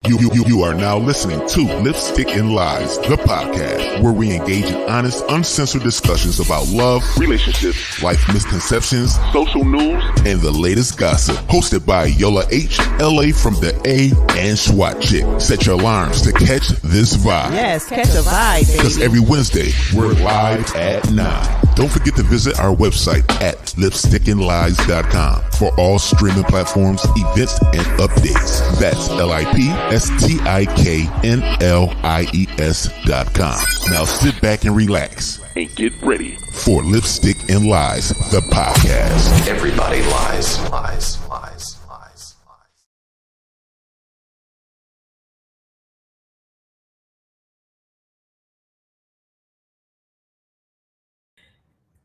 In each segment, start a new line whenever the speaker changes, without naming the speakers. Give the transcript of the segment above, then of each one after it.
You are now listening to Lipstick and Lies, the podcast, where we engage in honest, uncensored discussions about love, relationships, life misconceptions, social news, and the latest gossip. Hosted by Yola H, LA from the A, and SWAT Chick. Set your alarms to catch this vibe.
Yes, catch a vibe, baby.
Because every Wednesday, we're live at 9. Don't forget to visit our website at lipstickandlies.com for all streaming platforms, events, and updates. That's LIPSTIKNLIES.com. Now sit back and relax and get ready for Lipstick and Lies, the podcast.
Everybody lies.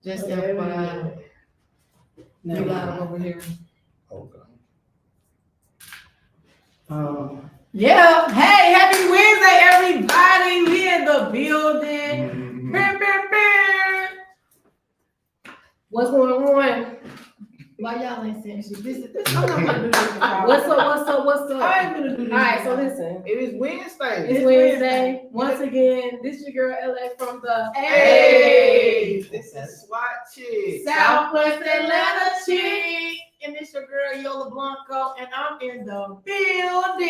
Just FYI. We live over here.
Okay.
Yeah. Hey, happy Wednesday, everybody. We in the building. What's going on? Why y'all ain't saying shit? I'm not gonna do this.
What's up?
I ain't gonna do this.
All right, so listen.
It is Wednesday.
It's Wednesday. Once again, this your girl LA from the
Hey,
This is SWAT Chick.
Southwest Atlanta chick. And it's your girl Yola Blanco, and I'm in the building.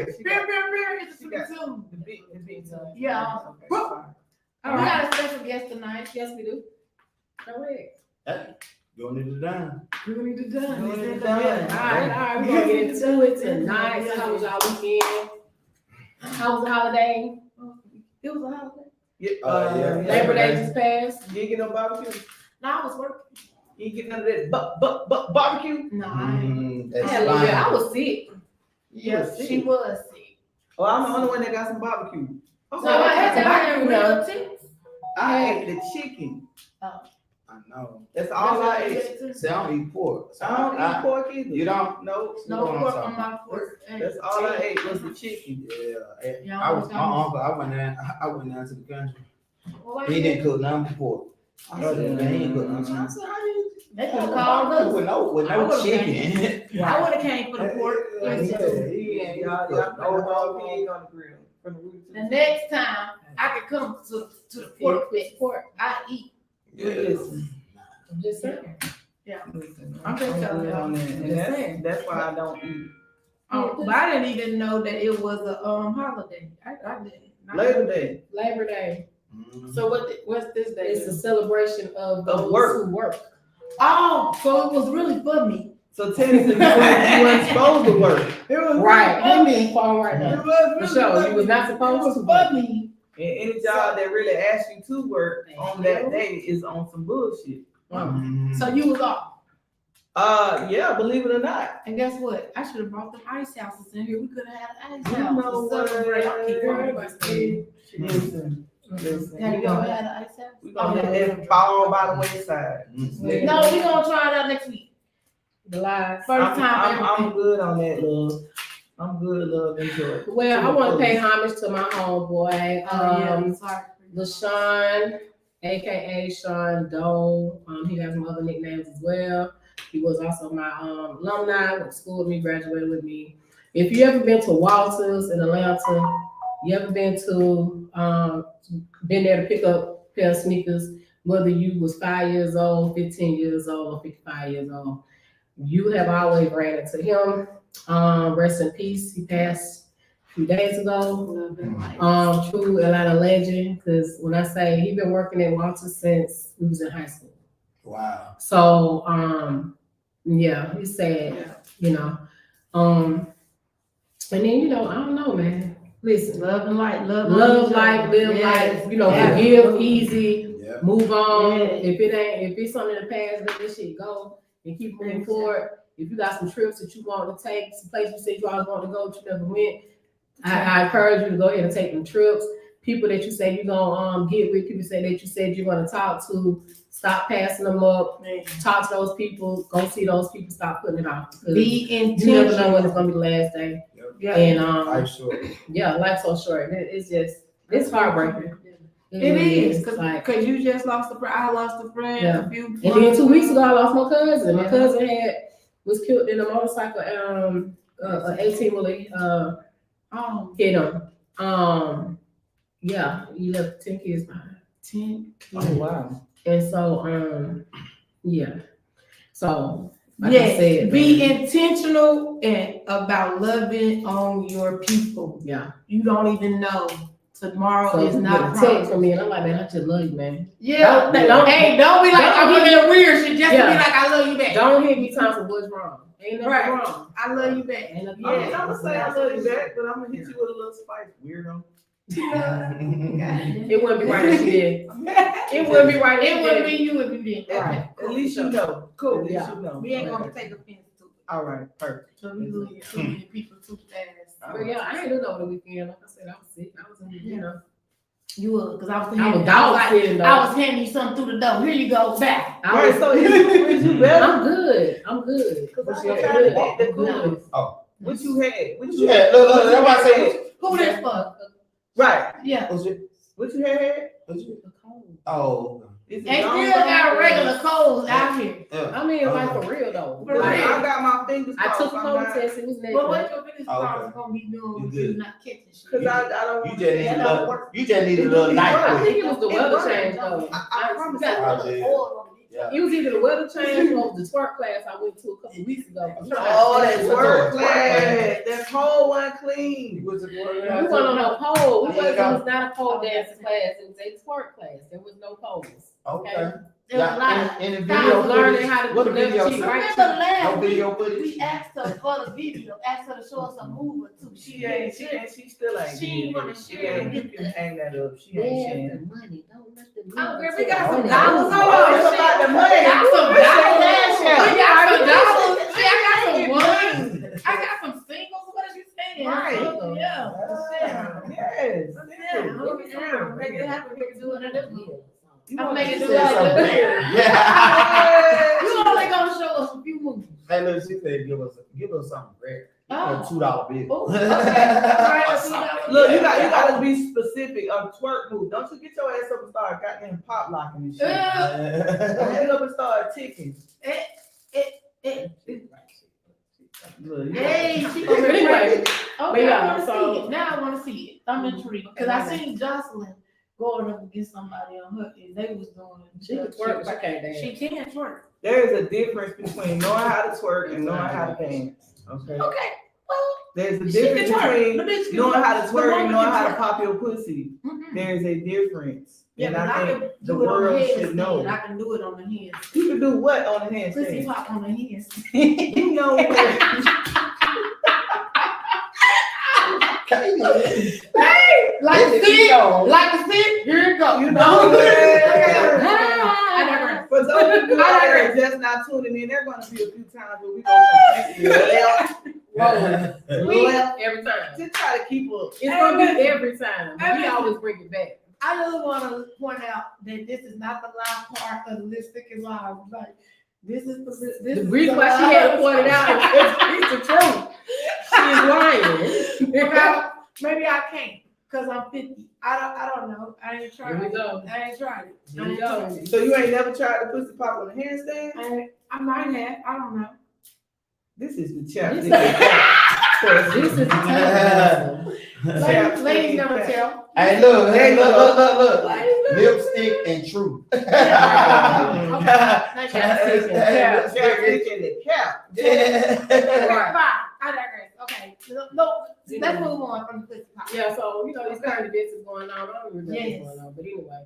It's
She got
two.
the big time.
Yeah.
Okay,
We
sorry.
got a special guest tonight.
Yes, we do. Go ahead.
Going into the dime.
We need to done.
We need to
All
done.
right, we're gonna get into it tonight. How was y'all weekend? How was the holiday?
It was a holiday.
Yeah.
Labor Day just passed.
You ain't get no barbecue?
No, I was working.
You ain't get none of that barbecue?
No, I ain't.
I had a little bit. I was sick.
Yes,
sick.
she was sick.
Oh, I'm the only one that got some barbecue.
So I had to buy real tips.
I ate the chicken.
I know.
That's all I ate.
See, I don't eat pork. So
I don't eat pork either.
You don't?
No.
No pork on my pork.
That's all I ate was the chicken.
Yeah.
Yeah,
I was my uncle. I went down to the country.
Well,
He didn't cook none but pork. He ain't cook none.
They could have called us.
With no
I would've
chicken.
I would have came for the pork.
Yeah,
Y'all put no dog pig on the grill. From the root to
The next time I could come to the pork with pork, I eat.
Listen.
I'm just saying.
Listen,
I'm just telling
good
y'all.
on that.
Just
And
saying.
that's why I don't eat.
But I didn't even know that it was a holiday. I didn't.
Labor Day.
Labor Day.
So what's this day?
It's a celebration of those
work.
who work.
Oh, so it was really for me.
So technically, you weren't supposed to work.
It was
Right.
Really for me.
Phone right
It
now.
was
For
really
sure.
for
You was
me.
not supposed
It was
to
for
work.
me.
And any job that really asks you to work on that day is on some bullshit.
So you was off.
Yeah, believe it or not.
And guess what? I should have brought the ice houses in here. We could have had an ice
You
house
know
to celebrate. I keep
what?
worrying about stuff.
Listen.
Have you ever had an ice house?
We gonna let that fall by the wayside.
No, we gonna try it out next week.
The lies.
First time
I'm good on that, love. I'm good, love. Enjoy it.
Well, I want to pay homage to my homeboy,
Sorry.
LaShawn, aka Sean Doe. He has some other nicknames as well. He was also my alumni, went to school with me, graduated with me. If you ever been to Walters in Atlanta, you ever been there to pick up a pair of sneakers, whether you was 5 years old, 15 years old, or 55 years old, you have always ran into him. Rest in peace. He passed a few days ago. True Atlanta legend. Because when I say he been working at Walters since we was in high school.
Wow.
So yeah, he's sad. And then I don't know, man. Listen,
Love and light,
love life, live life. Forgive easy,
Yeah.
move on.
Yeah.
If it's something in the past, let this shit go and keep moving forward. If you got some trips that you want to take, some places you said you always want to go, but you never went, I encourage you to go ahead and take them trips. People that you say you're gonna get with, people that you said you're gonna talk to, stop passing them up. Talk to those people, go see those people, stop putting it off.
Be
You never know when
intentional.
it's gonna be the last day.
Yeah.
And
I'm sure.
yeah, life's so short. It's heartbreaking.
It is because
like,
you just lost a friend. I lost a friend.
Yeah.
A few
and then 2 weeks ago, I lost my cousin. My cousin had was killed in a motorcycle. 18-wheeler hit him. Yeah, he left 10 kids behind.
10.
Oh, wow.
And so, yeah. So, like I
Yes,
said,
be
man,
intentional and about loving on your people.
yeah.
You don't even know. Tomorrow
So
is
you
not
get a text
promised.
from me, and I'm like, man, I just love you, man.
Yeah,
Don't-
don't be like,
don't
I'm
hit
that weird shit. Just
Yeah.
be like, I love you back.
Don't hit me talking what's wrong. Ain't nothing
Right.
wrong.
I love you back.
Ain't nothing
I'm
wrong.
gonna say I love you back, but I'm gonna hit you with a little spice, weirdo.
It wouldn't be right if she did. It wouldn't be right if
It
she
wouldn't
did.
be you if you did that.
Right.
At least you know.
Cool.
At least
Yeah.
you know.
We ain't gonna take offense to it.
All right, perfect.
So we lose too many people too fast.
But yeah, I ain't doing over the weekend. Like I said, I was sick. I was in, you know.
You would, because I was
I was
handing,
dog sitting though.
I was handing you something through the door. Here you go, back.
I
Right,
was,
so is you better?
I'm good. I'm good.
Cause I
Yeah,
was trying to
good.
get the
I'm good.
coolest. What you had? What
You had, look, that's why I said,
Who this for?
Right.
Yeah.
was it?
What you had?
Was it? Oh,
Is it
They
gone?
still got regular colds out here.
yeah.
I mean, like for real though.
For
Like,
real.
I got my fingers
I took
crossed.
a
I'm
COVID
not-
test. It was
But what
negative.
your business
Okay.
partner gonna be doing
You
if you
good.
not catching shit?
Cause I don't.
You just need a
That don't
little,
work.
you just need a little
I
night.
think it was the
It
weather
worked.
change though.
I promise
You got
I did.
oil on it.
Yeah.
It was either the weather change or the twerk class I went to a couple weeks ago.
Oh, that
It's
work
a
class. That whole one clean.
You was it
We went on a pole. It was not a pole dancing class. It was a twerk class. There was no poles.
Okay.
There was a lot.
In the
I
video
was learning
footage,
how to
what
do
the video
left cheek,
say?
right
Remember
cheek.
No
last week,
video footage?
we asked her for the video, asked her to show us a move or two.
She ain't. She still ain't.
She ain't
did
wanna
it. She
share
ain't.
it.
You can hang that up. She ain't sharing.
money. Don't let the
Oh, girl, we got some
money.
dollars on
Oh,
our
it's
shit.
about the money.
We got some dollars.
Yeah.
We got some dollars. See, I got some ones. I got some singles. What are you saying?
Right.
Yeah.
Yes.
Yeah. Make it happen. We can do it in this year.
You
I'm
want
making
to
it
say
like
something?
that.
Yeah.
You only gonna show us a few movies.
Hey, look, she said, give us something rare.
Oh.
A $2 bill.
Oh, okay. All right,
Look, you gotta be specific. A twerk move. Don't you get your ass up and start goddamn pop locking and shit. Get up and start ticking. Look, you
Hey, she
But anyway,
Okay,
but yeah,
I wanna
so-
see it. Now I wanna see it. I'm intrigued because I seen Jocelyn going up against somebody on her and they was doing.
She can twerk, but she can't dance.
She can twerk.
There is a difference between knowing how to twerk and knowing how to dance. Okay.
Okay. Well,
There's a
she
difference
can twerk.
between
The bitch can
knowing how to
The
twerk
woman
and knowing
can
how to
twerk.
pop your pussy.
Mhm.
There's a difference.
Yeah,
And
but
I
I
think
can
the
do it on the
world should
handstand.
know.
I can do it on the hands.
You can do what on the
Pussy
handstand?
pop on the hands.
You know where.
Like a sit, like a sit. Here it go.
You know where.
I digress.
For those of you out there
digress.
just not tuning in, there are gonna be a few times where we go completely left, left,
Every time.
just try to keep up.
It's gonna be every time.
Hey,
We
listen.
always bring it back.
I just want to point out that this is not the live part of the Lipstick and Live. Like, this is this
The
is
reason
the
why she
live
had to point it out
part.
is it's the truth. She is lying.
Well, maybe I can't because I'm 50. I don't know. I ain't tried
Here we
it.
go.
I ain't tried it.
Here we go.
So you ain't never tried to pussy pop on the handstand?
I might have. I don't know.
This is the chap.
This
This
is the time.
Ladies never tell.
Hey, look,
Hey,
look.
Ladies never
Lipstick and truth.
Okay. Not
Chapstick and cap.
Chapstick in the cap.
Fine. I digress. Okay. No, let's move on from the pussy pop.
Yeah, so you know these current events is going on. I don't even know
Yes.
what's going on, but anyway.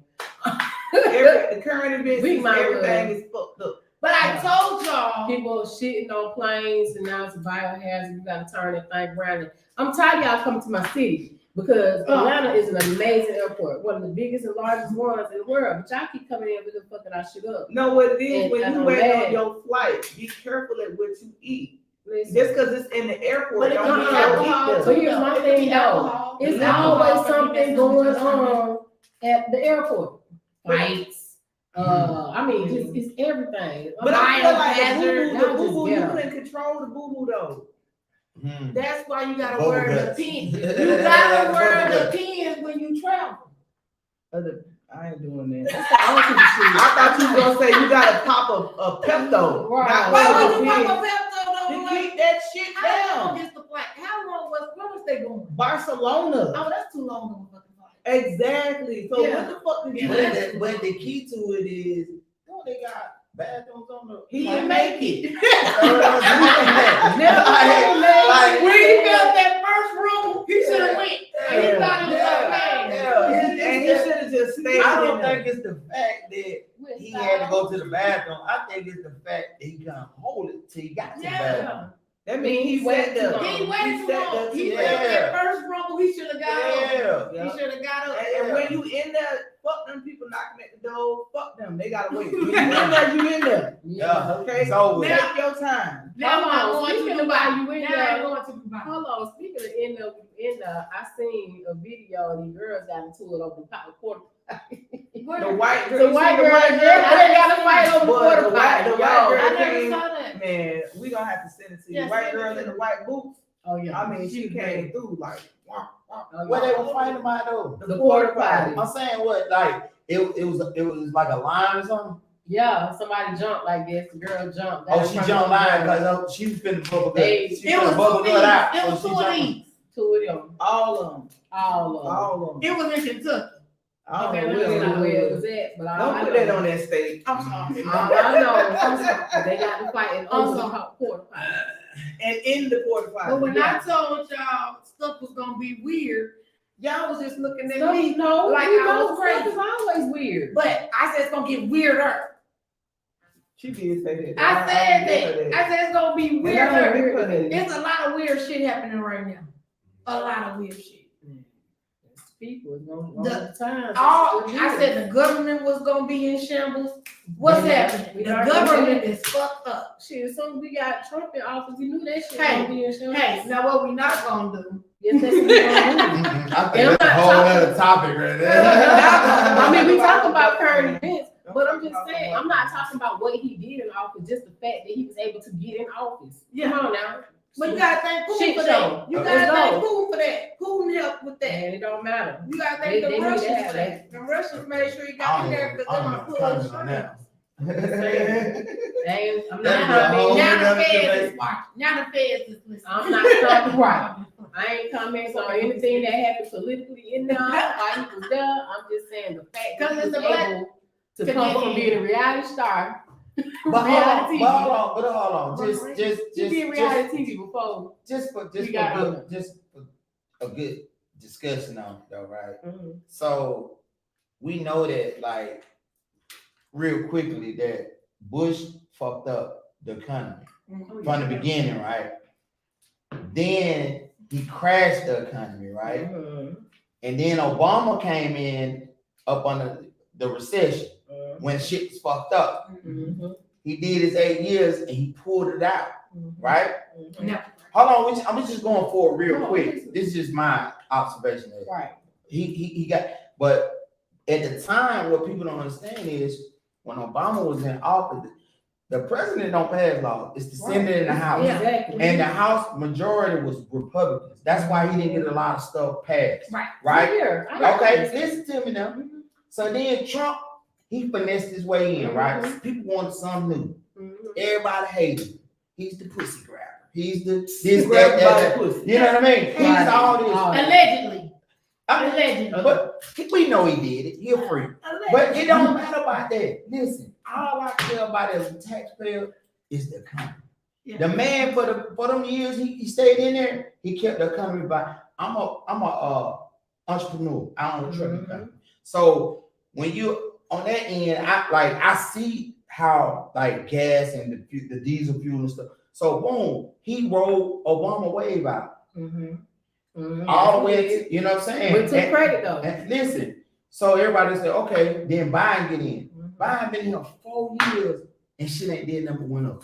The current events,
We
is
might
everything is fucked up.
But I told y'all.
People shitting on planes and now it's a biohazard. You gotta turn that thing around. And I'm tired of y'all coming to my city because Atlanta is an amazing airport, one of the biggest and largest ones in the world. But y'all keep coming in with the fucking our shit up.
No, what it is,
And
when you
I'm
wait
mad.
on your flight, be careful at what you eat.
Listen.
Just because it's in the airport,
But it
don't
can
mean
be
don't
alcohol.
eat
So
there.
here's my thing though. It's always something going on at the airport. Fights. I mean, just it's everything.
But I feel like
Biohazard,
the
y'all
boo boo,
just
you
ghetto.
couldn't control the boo boo though.
That's why you gotta
Bubble
wear the
guts.
pins. You gotta wear the pins when you travel.
I ain't doing that.
I want you to see.
I thought you was gonna say you gotta pop a Pepto.
Right.
Not
Why
one
would
of
you
the
pop
pins.
a Pepto
to keep that shit
How long
down.
is the flight? Where was they going?
Barcelona.
Oh, that's too long of a fucking flight.
Exactly. So
Yeah.
what the fuck did you
Yeah.
do?
But the key to it is, don't they got bathrooms on the?
He didn't make it.
Like,
When he felt that first room, he should have went. And he thought it was okay.
And he should have just stayed
I don't
in there.
think it's the fact that he had to go to the bathroom. I think it's the fact that he couldn't hold it till he got to the bathroom.
Yeah.
That means he
waited
sat there.
too
He waited too
sat
long.
there
He
too
felt
long.
that first rumble, he should have got up.
Yeah.
He should have got up.
And when you in there, fuck them people knocking at the door. Fuck them. They gotta wait. When you in there, you in there.
Yeah.
Okay?
It's over.
Take your time.
Now I'm
Hold on,
going to
speaking
Dubai.
about you in
Now
there.
I'm going to Dubai.
Hold on, speaking of in the, I seen a video of these girls got into it over the quarter.
The white girl.
The white girl, they got a fight over the
Boy,
quarter
the white
pipe.
girl
I never
came.
saw that.
Man, we gonna have to send it to you.
Yes,
White
send it
girl
to
in the
me.
white boots.
Oh yeah.
I mean, she came through like.
What they were fighting about though?
The quarter pipe.
I'm saying what, like it was like a line or something.
Yeah, somebody jumped like this. The girl jumped.
Oh, she jumped line because she was finna bubble gut.
They-
She
It was
finna bubble
two
gut out.
these. It was
so she
two of
jumped.
these.
Two of them.
All of them.
All of them.
All of them.
It was in Kentucky.
I don't
Okay,
know
that's
where
not where it
it
was
was.
at, but I
Don't put
know.
that on that stage.
I'm sorry.
I know. I'm sorry. They got to fighting over the
Also-
quarter pipe.
And in the quarter
But
final.
when I told y'all stuff was gonna be weird, y'all was just looking at
No,
me.
no,
like
we
I
know
was
stuff
crazy.
is always weird.
But I said it's gonna get weirder.
She did say that.
I said that. I said it's gonna be
And I heard her
weirder.
put it.
There's a lot of weird shit happening right now. A lot of weird shit.
People is going
The-
the time.
I said the government was gonna be in shambles. What's
Yeah,
happening?
we
The
already
government
said.
is fucked up.
Shit, as soon as we got Trump in office, you knew that shit
Hey,
gonna be in shambles.
Hey, now what we not gonna do?
Yes, that's what we gonna do.
I think
And I'm
that's a
not
whole
talking-
other topic right there.
I mean, we talk about current events, but I'm just saying, I'm not talking about what he did in office, just the fact that he was able to get in office.
Yeah.
Come on now.
But you gotta thank Putin
Shit
for
show.
that. You
Let's
gotta thank
go.
Putin for that. Putin helped with that.
And it don't matter.
You gotta
They-
thank the
they need to
Russians
have
for that.
that.
The Russians made sure he
I
got in
don't
there
even-
because
I
they're
don't
gonna
even
pull
comment
his
on
strings.
that.
I'm
That'd
not
be a whole
commenting.
Now
nother
the feds
debate.
is watching. Now the feds is listening.
I'm not talking right. I ain't commenting on anything that happened politically in there while he was there. I'm just saying the fact that he
'Cause
was
it's a black
able to come from being a reality star.
But
reality
hold
TV.
on.
He did reality TV before. We got on
for a good discussion on it though, right?
Mhm.
So we know that like real quickly that Bush fucked up the economy from the beginning, right? Then he crashed the economy, right?
Mhm.
And then Obama came in up on the recession
Mhm.
when shit was fucked up.
Mhm.
He did his 8 years and he pulled it out,
Mhm.
right?
Mhm.
Now,
Hold on, I'm just going forward real
No,
quick.
listen.
This is just my observation. Of it.
Right.
He got, but at the time, what people don't understand is when Obama was in office, the president don't pass laws. It's the Senate and the House.
Yeah.
Exactly.
And the House majority was Republicans. That's why he didn't get a lot of stuff passed.
Right.
Right?
Here, I
Okay,
understand.
listen to me now.
Mhm.
So then Trump, he finessed his way in, right?
Mhm.
People wanted something new.
Mhm.
Everybody hated him. He's the pussy grabber. He's the this,
Grabbed by
that.
the pussy.
You know what I mean? He's
Right.
all this.
Allegedly.
I mean,
Allegedly.
but we know he did it. He a freak.
Allegedly.
But it don't matter about that. Listen, all I care about as a taxpayer is the economy.
Yeah.
The man for them years he stayed in there, he kept the economy by. I'm a entrepreneur. I own a trucking
Mhm.
company. So when you on that end, I see how like gas and the diesel fuel and stuff. So boom, he rolled Obama wave out
Mhm. Mhm.
all the way. To, you know what I'm saying?
But took
And-
credit though.
and listen, so everybody said, okay, then Biden get in.
Mhm.
Biden been here 4 years and shit ain't did number one up.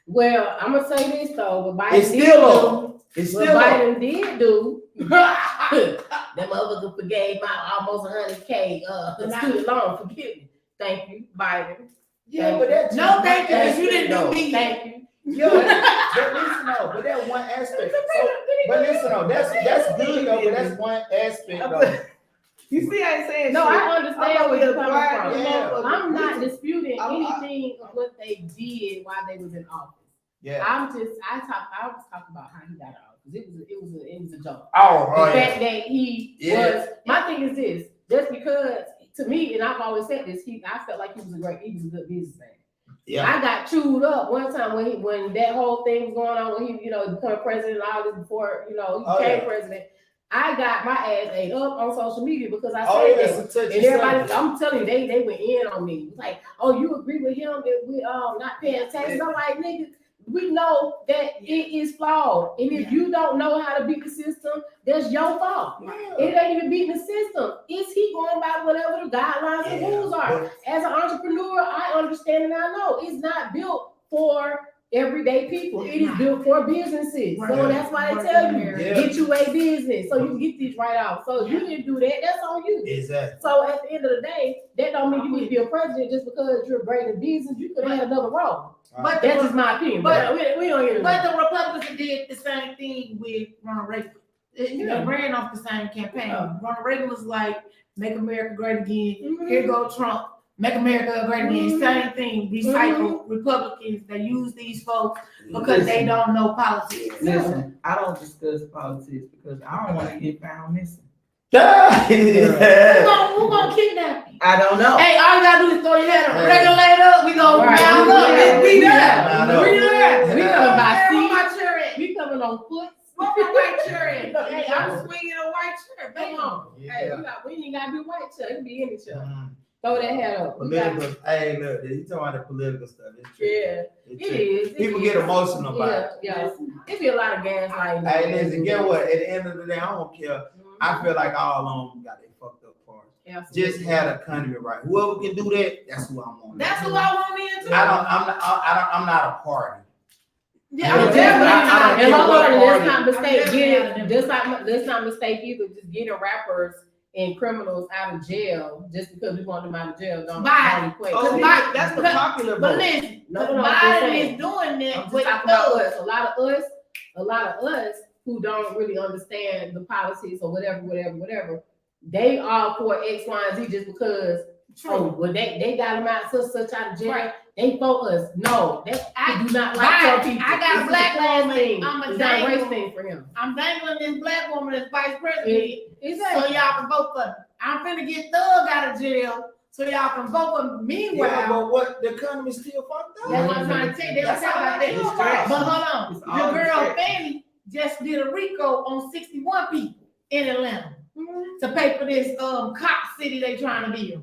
Well, I'm gonna say this though, but Biden
It's
did
still
do-
up. It's
what
still up.
Biden did do. That motherfucker forgave my almost 100K student loan. Forgive me. Thank you, Biden.
Yeah, but that's
No, thank you, because you didn't do me.
Thank you.
Yeah, but listen though, but that one aspect. So, but listen though, that's good though, but that's one aspect though.
You see, I ain't saying
No,
shit.
I understand where you're coming
quiet
from.
Yeah.
I'm not disputing
I-
anything of what they did while they was in office.
Yeah.
I was talking about how he got out because it was a joke.
Oh,
The fact that he
Yeah.
was. My thing is this: just because to me, and I've always said this, I felt like he was a good businessman.
Yeah.
I got chewed up one time when that whole thing was going on when he became president and all this before he became president. I got my ass ate up on social media because I said that. And everybody, I'm telling you, they went in on me. Like, oh, you agree with him that we not paying taxes? I'm like, nigga, we know that it is flawed. And if you don't know how to beat the system, that's your fault. It ain't even beating the system. Is he going by whatever the guidelines and rules are? As an entrepreneur, I understand and I know it's not built for everyday people. It is built for businesses. So that's why they tell you, get you a business so you can get these right out. So if you didn't do that, that's on you.
Exactly.
So at the end of the day, that don't mean you need to be a president just because you're great in business. You could have had another role.
But
That's just my opinion. But we don't get it.
But the Republicans did the same thing with Ronald Reagan. They ran off the same campaign. Ronald Reagan was like, make America great again. Here go Trump. Make America great again. Same thing. Recycle Republicans. They use these folks because they don't know politics.
Listen, I don't discuss politics because I don't want to get found missing.
Who gonna kidnap you?
I don't know.
Hey, all you gotta do is throw your head up. Regulate up. We gonna round up. We there. We there.
We coming by
Where
feet.
my chair at?
We coming on foot.
Where my white chair at? Hey, I'm swinging a white chair.
Come on. Hey, we ain't gotta be white chair. It can be any chair. Throw that hat up.
Political. Hey, look, you talking about the political stuff? It's true.
Yeah,
It's
it
true.
is.
People get emotional about it.
Yeah, it be a lot of gaslighting.
Hey, listen, get what? At the end of the day, I don't care. I feel like all of them got their fucked up parts.
Absolutely.
Just had a country right. Whoever can do that, that's who I want.
That's who I want in too.
I'm not a party.
Yeah,
I'm
I'm
definitely
And
not.
hold on, let's
I'm
not mistake
definitely
let's not mistake either. Just getting rappers and criminals out of jail just because we want them out of jail. Don't equate.
Oh, that's the popular
But
vote.
listen,
No,
Biden is doing that
I'm just
with
talking about
thugs.
us. A lot of us who don't really understand the politics or whatever. They are for X, Y, and Z just because they got them out such out of jail.
Right.
They for us. No, I do not like
Right.
tell people.
I got a
This
black
is class
woman.
thing.
I'm a
It's not a race
dangle.
thing for him.
I'm dangling this black woman as vice president
Exactly.
so y'all can vote for me. I'm finna get Thug out of jail so y'all can vote for me. Meanwhile,
Yeah, but what the economy still fucked up.
that's what I'm trying to tell you. They don't
That's
talk
all
about
I know
that.
about.
But hold
It's
on.
all
Your girl
respect.
Fanny just did a RICO on 61 people in Atlanta to pay for this cop city they trying to build.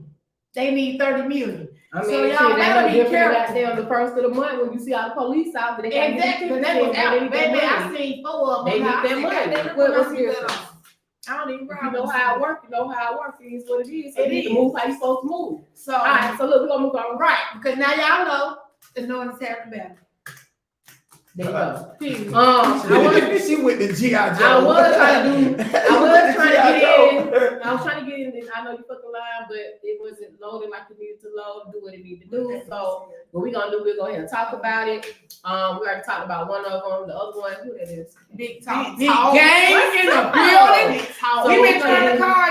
They need 30 million.
I mean,
So
shit,
y'all
they
better
no
be
different
careful.
out there on the first of the month when you see all the police out there. They gotta get
Exactly.
their
That was
tickets,
out.
they need their
Baby, I
money.
seen 4 of them.
They need
I
their
said,
money.
"Goddamn,
What
I
was
see
here?
that on." I don't even
If you know how it works, you know how it works. It is what it is. So
It
you need to
is.
move how you supposed to move.
So,
All right, so look, we're gonna move on.
right, because now y'all know it's no one's happening about it.
There you go.
Period.
She went to G.I. Joe.
I was trying to get in.
in.
I was trying to get in this. I know you put the line, but it wasn't loading like it needed to load, do what it needed to do. So what we're gonna do, we'll go ahead and talk about it. We already talked about one of them. The other one, who that is?
Big talk.
Big
Big
talk.
gang in the building.
So
We been
we're
trying to
gonna-
call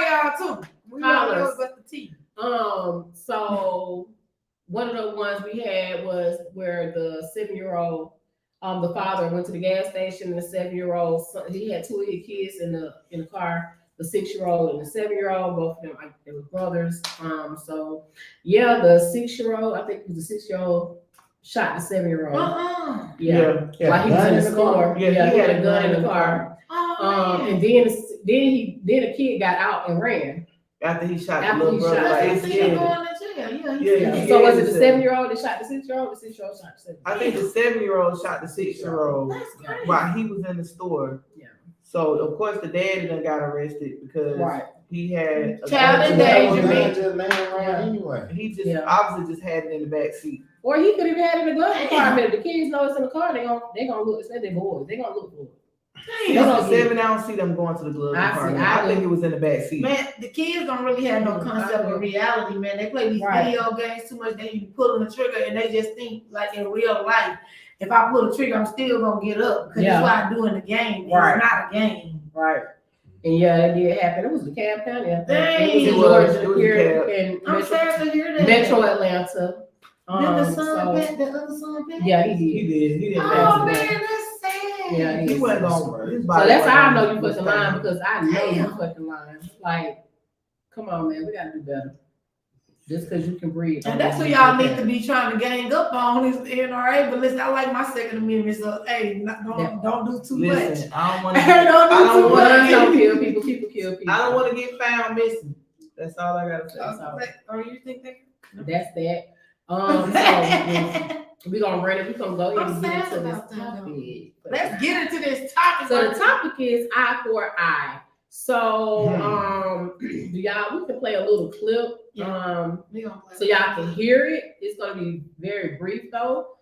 y'all too. We
Call
don't know
us.
but the T.
So one of the ones we had was where the 7-year-old, the father went to the gas station, and the 7-year-old, he had 2 of his kids in the car, the 6-year-old and the 7-year-old, both of them, they were brothers. So yeah, the 6-year-old, I think it was the 6-year-old, shot the 7-year-old. Yeah. While he was in the store. Yeah, he had a gun in the car.
Oh, man.
And then a kid got out and ran.
After he shot
After
the little
he
brother,
shot-
like,
I
he
see him
scared him.
going to jail.
Yeah,
Yeah.
he
So was it the
scared
7-year-old that shot the 6-year-old? The 6-year-old shot the 7-year-old.
I think the 7-year-old shot the 6-year-old
That's crazy.
while he was in the store.
Yeah.
So of course the daddy done got arrested because
Right.
he had a
Child
gun.
endangerment.
Just laying around anyway.
He just
Yeah.
obviously just had it in the back seat.
Or he could have had it in the glove compartment. If the kids know it's in the car, they gonna look. It's their boys. They gonna look for it.
It's
don't
the
get
7. I don't see them going to the glove
I see.
department.
I
I think
do.
it was in the back seat.
Man, the kids don't really have no concept of reality, man. They play these
Right.
video games too much. They be pulling the trigger and they just think like in real life, if I pull the trigger, I'm still gonna get up because
Yeah.
that's what I do in the game.
Right.
It's not a game.
Right. And yeah, that did happen. It was DeKalb County. I think.
Dang.
It was in
It was
Georgia
DeKalb.
here in
I'm sad to hear that.
Metro Atlanta.
Did the son
So-
pass? The other son pass?
Yeah, he
He
did.
did. He didn't
Oh
pass
man,
it.
that's sad.
Yeah,
He wasn't going.
So that's how I know you fucking lying, because I know you fucking lying. Like, come on, man, we gotta do better. Just because you can breathe.
And that's what y'all need to be trying to gang up on is the NRA. But listen, I like my Second Amendment, so hey, don't do too much.
Listen, I don't want to.
Don't do
I don't
too
wanna
much.
Don't kill people. People kill people.
I don't want to get found missing. That's all I gotta say.
Oh, you think that?
That's that. So we gonna run it. We gonna go ahead and get
I'm
into
sad
this
about that, though.
topic.
Let's get into this topic.
So the topic is eye for eye. So do y'all? We can play a little clip.
Yeah. We gonna play.
So y'all can hear it. It's gonna be very brief though.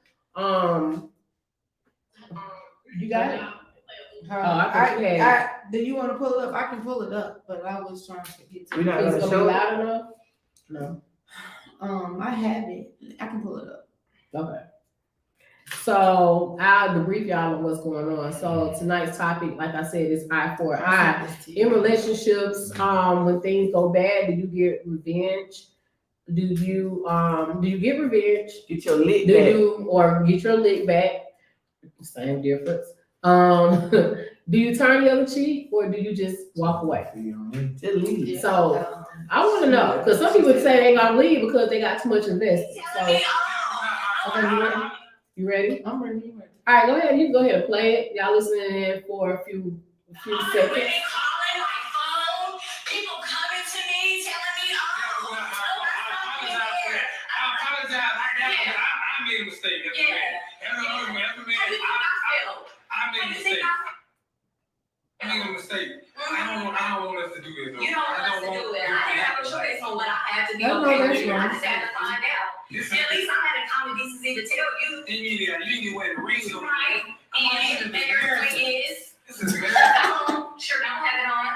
You got it?
Do you want to pull it up? I can pull it up, but I was trying to get to
We not
it.
Is it
gonna
gonna
show
be
it?
loud enough? No.
I have it. I can pull it up.
Okay. So I'll debrief y'all on what's going on. So tonight's topic, like I said, is eye for eye. In relationships, when things go bad, do you get revenge? Do you get revenge?
Get your lick
Do
back.
you or get your lick back? Same difference. Do you turn the other cheek or do you just walk away?
Just leave.
So I want to know, because some people say they ain't gonna leave because they got too much invested. So okay, you ready? You ready?
I'm ready.
All right, go ahead. You can go ahead and play it. Y'all listening in for a few seconds.
People coming to me, telling me,
I apologize. I made a mistake. I made a mistake. I made a mistake. I don't want us to do this.
You don't want us to do it. I didn't have a choice on what I had to do.
No, that's
I
right.
just had to find out. At least I had a common decency to tell you.
You need to wear the ring.
Right. And your ring is.
This is embarrassing.
Sure don't have it on.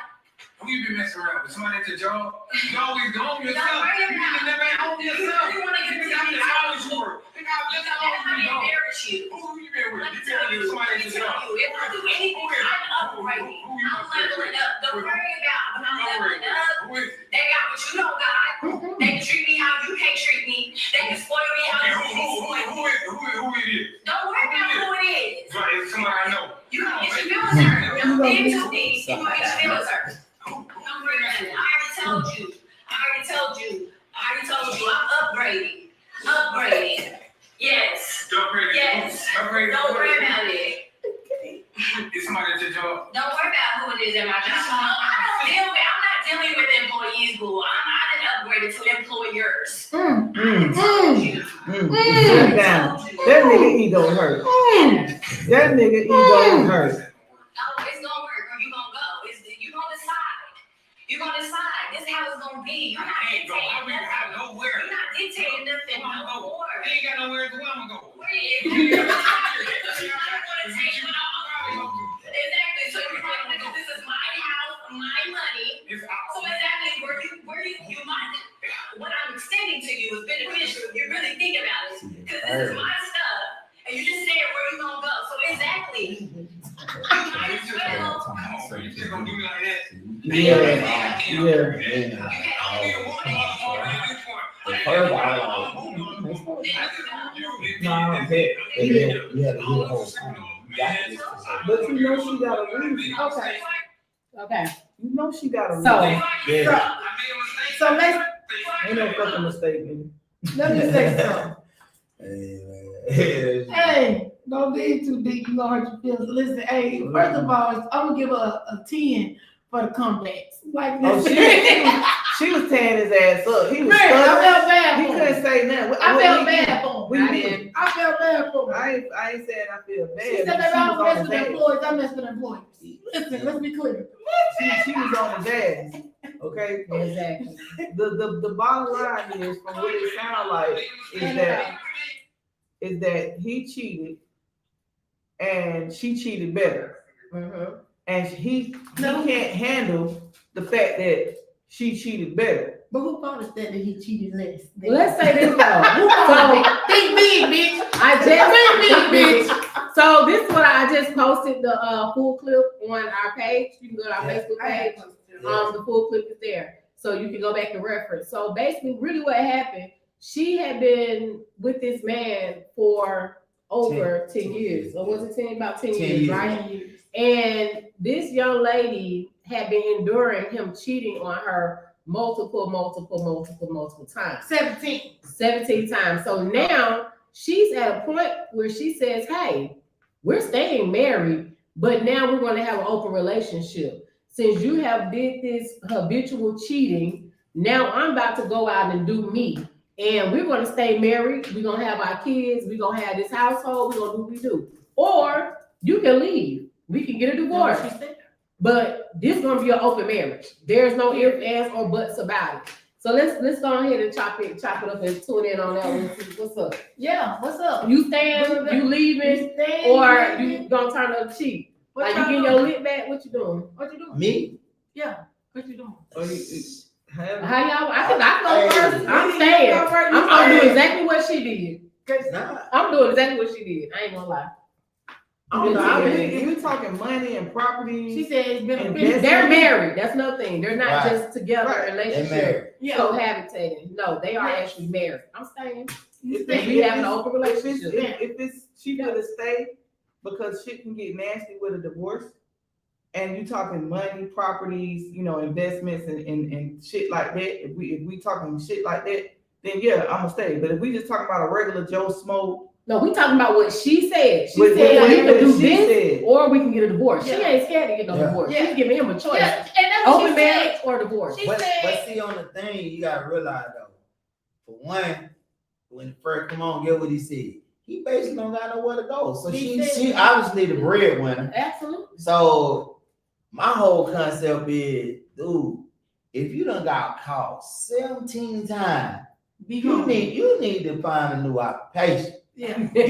Who you been messing around with? Somebody at your job? You always go home yourself.
Don't worry
You
about it.
never at home yourself.
You want to get
Think how many hours you work. Think how many hours you go.
embarrass you.
Who you been with?
Let
You
me tell
been
you,
with somebody at your job.
if I do anything, I'm uprightly. I'm leveling up. Don't worry about it, but I'm leveling up.
Who is it?
They got what you don't got. They can treat me how you can't treat me. They can spoil me how you can't spoil me.
Who it is?
Don't worry about who it is.
It's somebody I know.
You gonna get your feelings hurt. Don't dig too deep. You gonna get your feelings hurt. Don't worry about it. I already told you. I'm upgrading. Yes. Yes. Don't worry about it.
It's somebody at your job.
Don't worry about who it is at my job. I'm not dealing with employees, boo. I didn't upgrade to employers. Told you.
Sit down. That nigga ego hurt. That nigga ego hurt.
Oh, it's gonna work, or you gonna go. You gonna decide. You gonna decide. This is how it's gonna be. You're not dictating nothing.
Nowhere.
You're not dictating nothing no more.
I ain't got nowhere to go. I'm gonna go.
Where you at? I'm gonna take what I'm. Exactly. So you're like, this is my house, my money.
It's
So exactly where you might. What I'm extending to you is beneficial. If you really think about it, because this is my stuff, and you just said where you gonna go. So exactly. You might as well.
You just gonna do me like that?
Yeah.
You can't only do one
Nah, I bet.
You had to do the whole time. You got this.
But you know she got a reason.
Okay.
You know she got a reason.
So
Yeah.
So let's
Ain't no fucking mistake, nigga.
let me say something.
Hey,
Hey, don't dig too deep. You gonna hurt your feelings. Listen, hey, first of all, I'm gonna give her a 10 for the comebacks. Like
Oh,
this.
she was tearing his ass up. He was
Man, I
stuttering.
felt bad
He
for him.
couldn't say nothing.
I felt bad for him.
We did.
I felt bad for him.
I ain't saying I feel bad.
She said
but
that I
was
don't mess
on
with
his ass.
employees, I mess with employees. Listen, let's be clear.
She was on his ass. Okay.
exactly.
The bottom line is, from what it sounds like, is that he cheated and she cheated better. And he can't handle the fact that she cheated better.
But who thought it that he cheated less?
Let's say this though.
So think big, bitch.
I just bitch. So this is what I just posted the full clip on our page. You can go to our Facebook page. The full clip is there, so you can go back and reference. So basically, really, what happened? she had been with this man for over 10 years, or was it 10? About 10 years, right? And this young lady had been enduring him cheating on her multiple times. 17 times. So now she's at a point where she says, hey, we're staying married, but now we're going to have an open relationship. Since you have did this habitual cheating, now I'm about to go out and do me. And we're going to stay married. We're going to have our kids. We're going to have this household. We're going to do what we do. Or you can leave. We can get a divorce. But this is going to be an open marriage. There's no ifs, ands, or buts about it. So let's go ahead and chop it up and tune in on that one. What's up?
Yeah, what's up?
You staying, you leaving, or you gonna turn up cheap? Like you getting your lip back? What you doing?
What you doing?
Me?
Yeah, what you doing?
How y'all? I go first. I'm staying. I'm gonna do exactly what she did.
Nah.
I'm doing exactly what she did. I ain't gonna lie.
If we talking money and property,
She said it's been a
Invest-
They're married. That's no thing. They're not
Right.
just together
Right.
in
They
relationship.
married.
Yeah.
Cohabitating. No, they are actually married. I'm staying.
if
And we have an open relationship.
if it's cheaper to stay because shit can get nasty with a divorce, and you talking money, properties, investments and shit like that. If we talking shit like that, then yeah, I'm gonna stay. But if we just talking about a regular Joe Smoke,
No, we talking about what she said. She
What-
said
what-
you can
what
do
she
this,
said.
or we can get a divorce. She
Yeah.
ain't scared to get no
Yeah.
divorce.
Yeah.
She's giving him a choice.
Yeah, and that's what
Open
she said.
marriage or divorce.
She
But
said-
see on the thing, you gotta realize though, for one, when first come on, get what he said. He basically don't got nowhere to go. So
He said-
she obviously the breadwinner.
Absolutely.
So my whole concept is, dude, if you done got caught 17 times, you need to find a new occupation.
Yeah.
You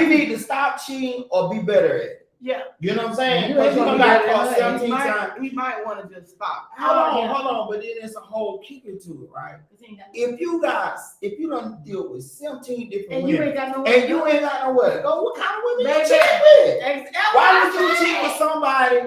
need to stop cheating or be better at it.
Yeah.
You know what I'm saying?
You
Because
ain't
you
gonna
done got
be better
caught
at it.
17 times.
he might want to just stop.
Hold on, but then there's a whole kicker to it, right? If you don't deal with 17 different
And you
women,
ain't got no.
and you ain't got nowhere to go, what kind of women you
Baby.
cheat with?
Exactly.
Why would you cheat with somebody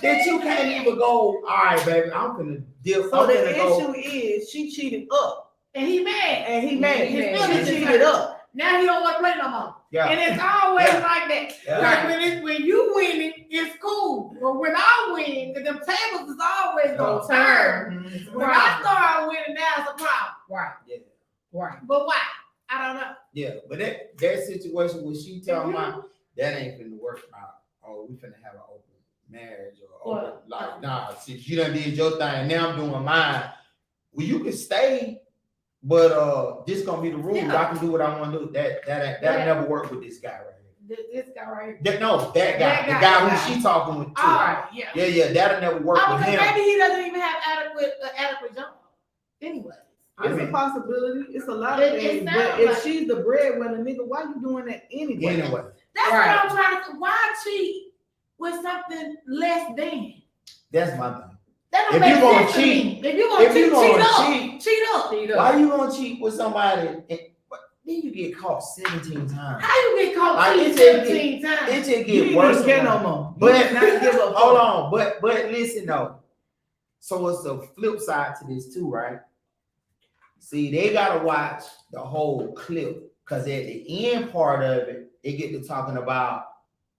that you can't even go, all right, baby, I'm gonna deal,
So
I'm
the
gonna go.
issue is she cheated up,
And he mad.
and he mad.
He mad.
She cheated up.
Now he don't want to play no more.
Yeah.
And it's always
Yeah.
like that.
Yeah.
Like when you winning, it's cool. But when I win, because them tables is always gonna
Gonna
turn.
turn.
When I start winning, now it's a problem.
Right.
Yeah.
Right.
But why? I don't know.
Yeah, but that situation where she talking about that ain't finna work out. Oh, we finna have an open marriage or open, like nah. Since you done did your thing, now I'm doing mine. Well, you can stay, but this gonna be the rule.
Yeah.
I can do what I want to do. That never work with this guy right here.
This guy right here.
That
That
guy, the
guy.
guy who she talking with too.
All right, yeah.
Yeah, that'll never work
Oh,
with
because
him.
maybe he doesn't even have adequate job. Anyway.
I
It's
mean-
a possibility. It's a lot
It
of things.
sounds
But if
like-
she's the breadwinner, nigga, why you doing that anyway?
Anyway,
That's
Right.
what I'm trying to. Why cheat with something less than?
that's my thing.
That don't
If
make
you gonna
sense to
cheat-
me. If you gonna
if
cheat,
you gonna
cheat up.
cheat-
Cheat up.
Cheat up.
Why you gonna cheat with somebody? But then you get caught 17 times.
How you get caught
Like,
cheating
it just
17 times?
It just
You
get
ain't
worse.
even care
and
no
worse.
more. You
But
just not give up.
hold on, but listen though. So it's the flip side to this too, right? See, they gotta watch the whole clip because at the end part of it, they get to talking about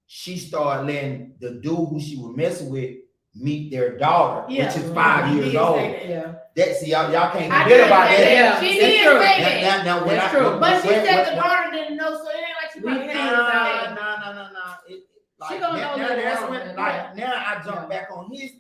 she started letting the dude who she was messing with meet their daughter,
Yeah.
which is 5
He
years
did
old.
say that.
Yeah.
That's y'all can't
I
forget
did
about
say
that.
Yeah,
She
that's
did
true.
say that.
Now, when
That's
I-
true.
when-
But she
when-
said the
when-
daughter didn't know, so it ain't like she probably had
Nah.
it.
Like,
gonna
now,
know
now
later
that's
on,
when,
man.
like, now I jump
Yeah.
back on his,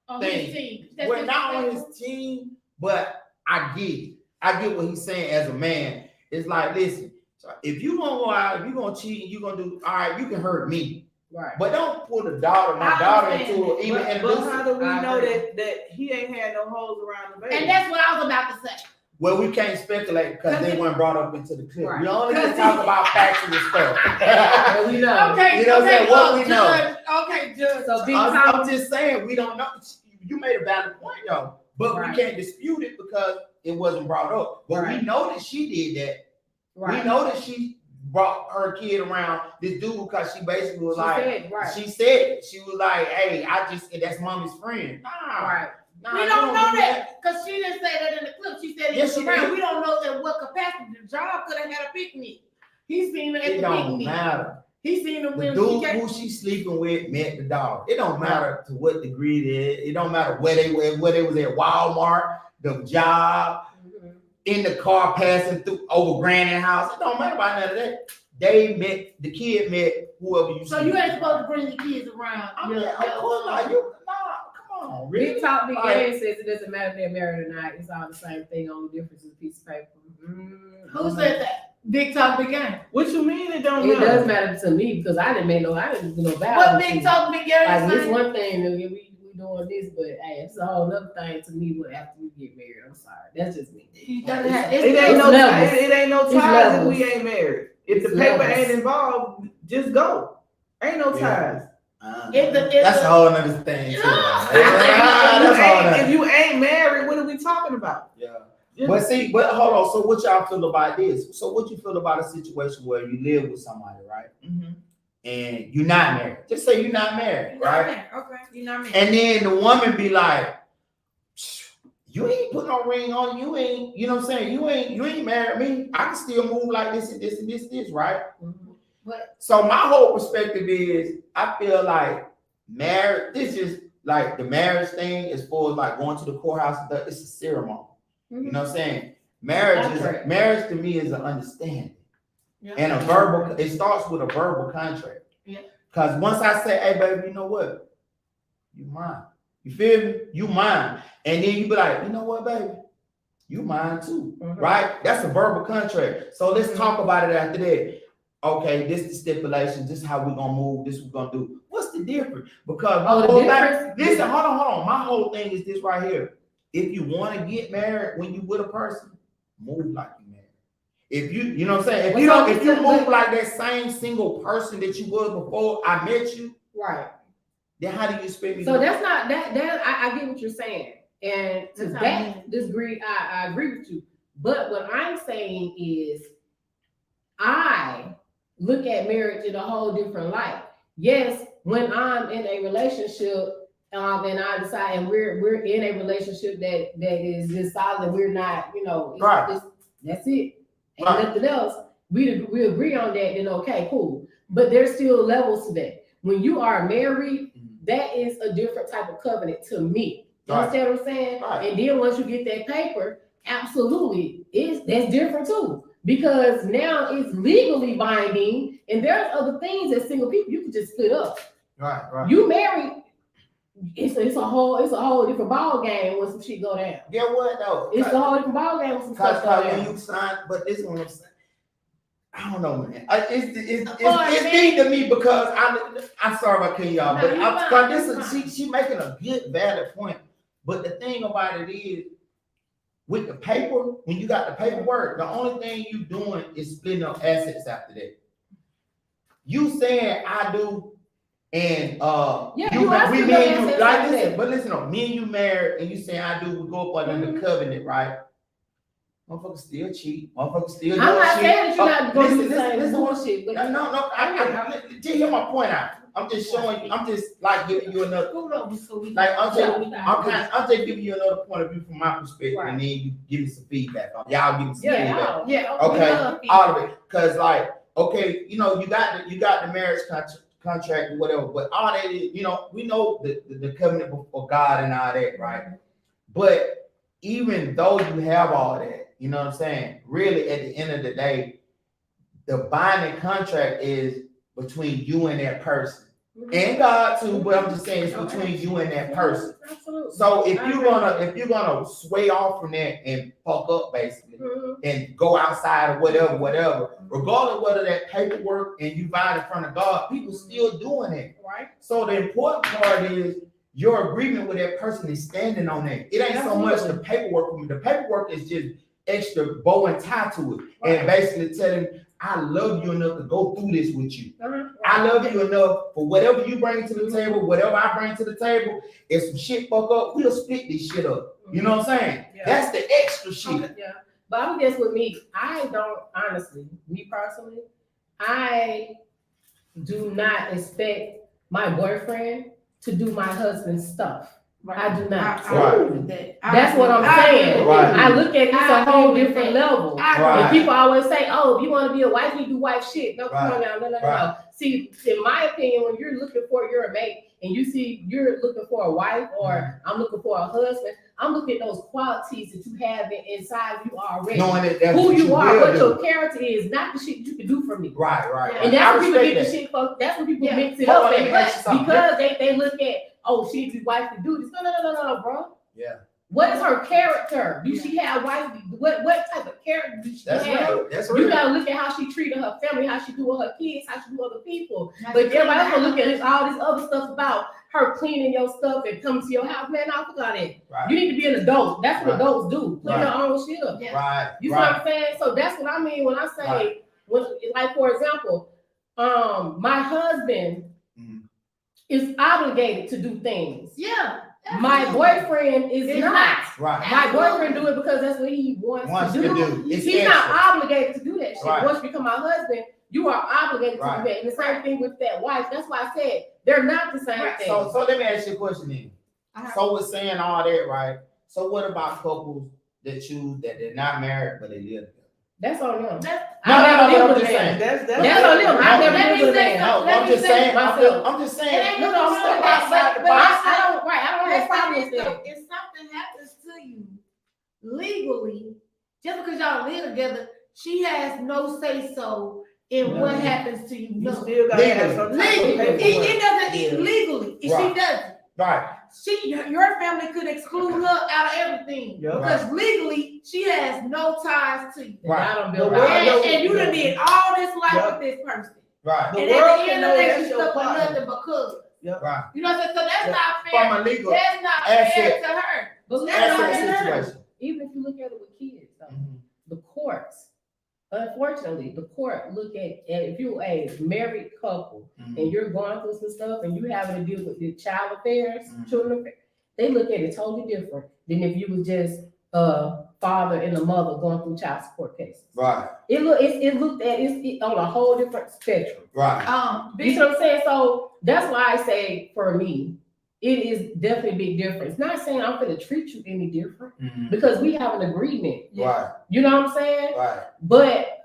On
thing.
his team. That's
well, not on
disrespectful.
his team, but I get it. I get what he's saying as a man. It's like, listen, so if you gonna go out, if you gonna cheat, and you gonna do, all right, you can hurt me,
Right.
but don't put a daughter, my
I
daughter
understand
into it, even
But
introduce
how
it.
do we
I
know
agree.
that he ain't had no holes around the baby?
And that's what I was about to say.
Well, we can't speculate because they weren't brought up into the clip.
Right.
We only can talk about factual stuff.
Well, we know.
Okay,
You know what I'm saying? What we know.
Judge. Okay, Judge.
So big
I'm
house.
just saying we don't know. You made a valid point though, but
Right.
we can't dispute it because it wasn't brought up. But
Right.
we know that she did that.
Right.
We know that she brought her kid around this dude because she basically was
She
like,
said, right.
she said she was like, hey, that's mommy's friend. Nah,
Right.
Nah,
We
you
don't know
do
that because she didn't say that in the clip. She said
Yes,
it's
she
around.
did.
We don't know in what capacity. The job could have had a picnic. He seen her at
It
the
don't
picnic.
matter.
He seen her
The
when
dude
she came.
who she sleeping with met the dog. It don't matter to what degree it is. It don't matter where they was at Walmart, the job, in the car passing through over Granny house. It don't matter about none of that. The kid met whoever you
So
see.
you ain't supposed to bring your kids around.
I mean, of course not. Come on, really?
Big Talk Big
Like-
Game says it doesn't matter if they're married or not. It's all the same thing. Only difference is a piece of paper.
Who said that? Big Talk Big Game.
What you mean it don't
It
matter?
does matter to me because I didn't do no vow.
What Big Talk Big Game
Like this
saying?
one thing that we doing this, but hey, it's a whole other thing to me. What after we get married, I'm sorry, that's just me.
You gotta have.
It
It's
ain't no
levels.
it ain't no
It's
ties if
levels.
we ain't married. If
It's
the paper
levels.
ain't involved, just go. Ain't no
Yeah.
ties.
That's a whole nother thing too.
If you ain't married, what are we talking about?
Yeah.
Just-
But see, hold on. So what y'all feel about this? So what you feel about a situation where you live with somebody, right?
Mhm.
And you're not married. Just say you're not married, right?
Okay, you know what I mean.
And then the woman be like, you ain't put no ring on, you ain't, you know what I'm saying? You ain't married me. I can still move like this and this and this, right?
But
So my whole perspective is I feel like marriage, this is like the marriage thing as far as like going to the courthouse, it's a ceremony. You know what I'm saying? Marriage to me is an understanding.
yeah.
And a verbal, it starts with a verbal contract.
Yeah.
Because once I say, hey baby, you know what? You mine. You feel me? You mine. And then you be like, you know what, baby? You mine too. Right? That's a verbal contract. So let's talk about it after that. Okay, this is the stipulation, this is how we're gonna move, this is what we're gonna do. What's the difference? Because my
the
whole thing,
difference-
listen, hold on. My whole thing is this right here. If you want to get married when you with a person, move like you married. If you know what I'm saying? If you move like that same single person that you was before I met you,
Right.
then how do you expect me
So
to?
that's not that I get what you're saying. And to
That's how I
that disagree, I agree with you. But what I'm saying is I look at marriage in a whole different light. Yes, when I'm in a relationship, and I decide and we're in a relationship that is just solid, we're not,
Right.
That's it. Ain't
Right.
nothing else. We agree on that, then okay, cool. But there's still levels to that. When you are married, that is a different type of covenant to me. You
Right.
understand what I'm saying?
Right.
And then once you get that paper, absolutely, that's different too. Because now it's legally binding, and there's other things as single people you can just split up.
Right.
You married, it's a whole different ball game when some shit go down.
Get what though?
It's a whole different ball game when some stuff go
Because when
down.
you sign, but this one I'm saying, I don't know, man. It's
man.
deep to me because I'm sorry about cutting y'all,
No,
but
you
I'm,
fine,
this
you
is she making a good valid point. But the thing about it is, with the paper, when you got the paperwork, the only thing you doing is splitting up assets after that. You saying I do, and
Yeah, you are
we
splitting
me
up
and you
assets
like
after
listen,
that.
but listen, no, me and you married, and you saying I do, we go up under the covenant, right? Motherfuckers still cheat. Motherfuckers still
I'm
do
not
shit.
saying that you're not going to do the
Listen,
same
listen,
bullshit, but
no. I just hear my point out. I'm just showing you. I'm just like giving you another.
Scoot over so we
Like I'm
can-
just giving you another point of view from my perspective, and then you give me some feedback. Y'all give me some feedback.
Yeah.
Okay, all of it. Cause like, okay, you got the marriage contract or whatever, but all that is, we know the covenant before God and all that, right? But even though you have all that, you know what I'm saying? Really, at the end of the day, the binding contract is between you and that person. And God too, but I'm just saying it's between you and that person.
Absolutely.
So if you're gonna sway off from that and fuck up basically and go outside or whatever, regardless of whether that paperwork and you buy it in front of God, people still doing it.
Right.
So the important part is your agreement with that person is standing on that. It ain't so much the paperwork for me. The paperwork is just extra bow and tie to it. And basically telling I love you enough to go through this with you. I love you enough for whatever you bring to the table, whatever I bring to the table. If some shit fuck up, we'll split this shit up. You know what I'm saying?
Yeah.
That's the extra shit.
Yeah. But I'm guess with me, I don't honestly, me personally, I do not expect my boyfriend to do my husband's stuff. I do not.
I agree with that.
That's what I'm
I agree
saying.
with
Right.
that.
I look at it's
I
a whole
agree with
different
that.
level.
I agree.
Right.
And people always say, "Oh, if you want to be a wife, you do wife shit." No, come
Right.
on now, no.
Right.
See, in my opinion, when you're looking for your mate and you see you're looking for a wife or I'm looking for a husband, I'm looking at those qualities that you have inside you already.
Knowing that that's
Who
what
you are,
will
what
do.
your character is, not the shit you can do for me.
Right, right.
Yeah.
right.
And that's
I
when people
respect
get the
that.
shit fucked. That's when people
Yeah.
mix it
Hold
up
on, let me ask you
at,
something.
because they look at, oh, she'd be wife to do this. No, bro.
Yeah.
What is her character? Do she have wife? What type of character do she
That's
have?
real. That's
You
real.
gotta look at how she treated her family, how she do with her kids, how she do with other people.
Now,
But everybody else
clean
gonna look at
the
this, all this other stuff about her cleaning your stuff and coming to your house. Man, I forgot it.
Right.
You need to be an adult. That's what
Right.
adults do. Clean
Right.
your own shit up.
Yeah.
Right.
You see
right.
what I'm saying? So that's what I mean when I say,
Right.
when, like for example, my husband
Mhm.
is obligated to do things.
Yeah.
My
absolutely.
boyfriend is
It's
not.
Right.
My boyfriend do it because that's what he wants
Wants
to
to
do.
do. It's
He's
extra.
not obligated to do that shit.
Right.
Once you become my husband, you are obligated to
Right.
do that. And the same thing with that wife. That's why I said they're not the same
Right.
thing.
So let me ask you a question then. So we're saying all that, right? So what about couples that choose that they're not married but they live together?
That's on them.
That's-
No,
I never
no,
lived
I'm
with
just
a man.
saying.
That's
That's on them. I
No,
never
let
lived
me
with a
say
man.
No,
Let
I'm
me
just
say
saying.
myself.
I'm just saying.
No, I'm
step
not.
outside the
but
box.
I don't have
Let's
problems
say
with
this
that.
though, if something happens to you legally, just because y'all live together, she has no say so in what happens to you.
You
No.
still gotta have
Legally.
some type of
Legally,
paperwork.
it doesn't
Yeah.
legally. If
Right.
she doesn't,
Right.
your family could exclude her out of everything
Yep.
because legally she has no ties to you.
Right.
I don't
The
build
world
right.
knows-
And you done did all this life
Yep.
with this person.
Right.
The
And
world
at the
can
end
know
of the day,
that's
she's
your
stuck with
partner.
nothing but cuz.
Right.
You know what I'm saying? So that's
Yeah.
not fair.
From a legal
That's not
asset.
fair to her.
But look
That's
at
not
it.
fair.
situation.
Even if you look at it with kids, though,
Mhm.
the courts, unfortunately, the court look at if you're a married couple
Mhm.
and you're going through some stuff and you having to deal with the child affairs,
Mhm.
children affairs, they look at it totally different than if you was just a father and a mother going through child support cases.
Right.
It looked at it on a whole different spectrum.
Right.
You see what I'm saying? So that's why I say for me, it is definitely a big difference. Not saying I'm gonna treat you any different
Mhm.
because we have an agreement.
Right.
You know what I'm saying?
Right.
But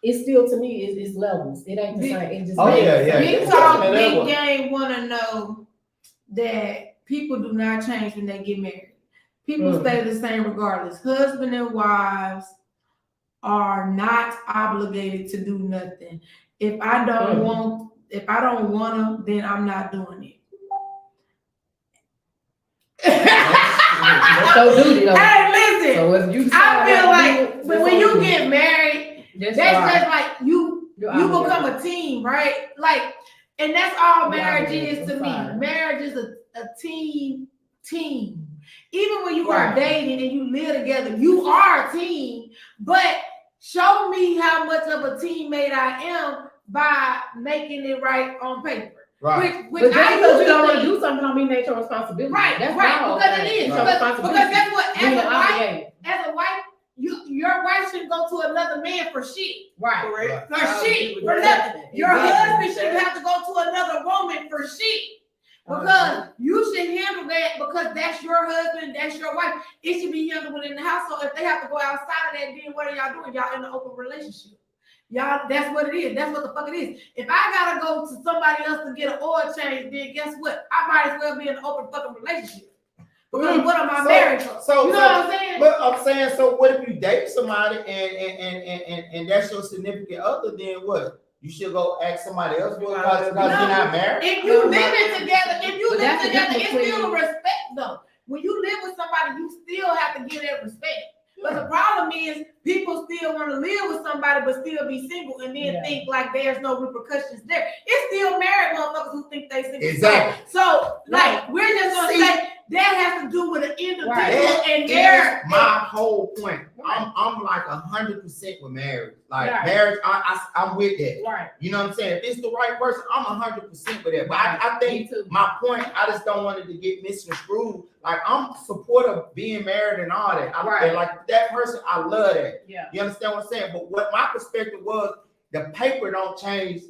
it's still to me it's levels. It ain't the
Big-
same. It just
Oh, yeah, yeah.
Big
It's
Talk,
definitely
Big
level.
Game wanna know that people do not change when they get married. People
Mm.
stay the same regardless. Husband and wives are not obligated to do nothing. If I don't wanna, then I'm not doing it.
That's your duty, though.
Hey, listen,
So if you
I
decide
feel
not to
like
do it,
when
that's
you
on
get married,
that's
that's
right.
just like you
You're
become
obligated.
a team, right? Like, and that's all
You're
marriage
obligated.
is to
I'm
me.
sorry.
Marriage is a team. Even when you are
Right.
dating and you live together, you are a team. But show me how much of a teammate I am by making it right on paper.
Right.
Which
But just
I
because you
used
don't
to
want to
think.
do something don't mean that's your responsibility.
Right,
That's
right,
my whole
because
thing.
it is.
It's your
Because
responsibility.
that's what,
Being
as a wife,
obligated.
your wife shouldn't go to another man for shit.
Right.
Correct.
For
I
shit,
agree with
for
that.
nothing. Your
Exactly.
husband shouldn't have to go to another woman for shit. Because you should handle that because that's your husband, that's your wife. It should be handled within the household. If they have to go outside of that, then what are y'all doing? Y'all in an open relationship. Y'all, that's what it is. That's what the fuck it is. If I gotta go to somebody else to get an oil change, then guess what? I might as well be in an open fucking relationship. Because what am I married for?
So,
You know what I'm saying?
But I'm saying, so what if you date somebody and that's your significant other? Then what? You should go ask somebody else because you're not married.
If you living together,
But that's the difference
it's still a
between-
respect though. When you live with somebody, you still have to give that respect. But the problem is people still want to live with somebody but still be single and then
Yeah.
think like there's no repercussions there. It's still married motherfuckers who think they single.
Exactly.
So like we're just gonna
See?
say that has to do with an individual
Right.
and
That
their
is my whole point. I'm like 100% with marriage. Like
Right.
marriage, I'm with that.
Right.
You know what I'm saying? If it's the right person, I'm 100% with that. But I
Me
think
too.
my point, I just don't want it to get misconstrued. Like I'm supportive of being married and all that.
Right.
And like that person, I love that.
Yeah.
You understand what I'm saying? But what my perspective was, the paper don't change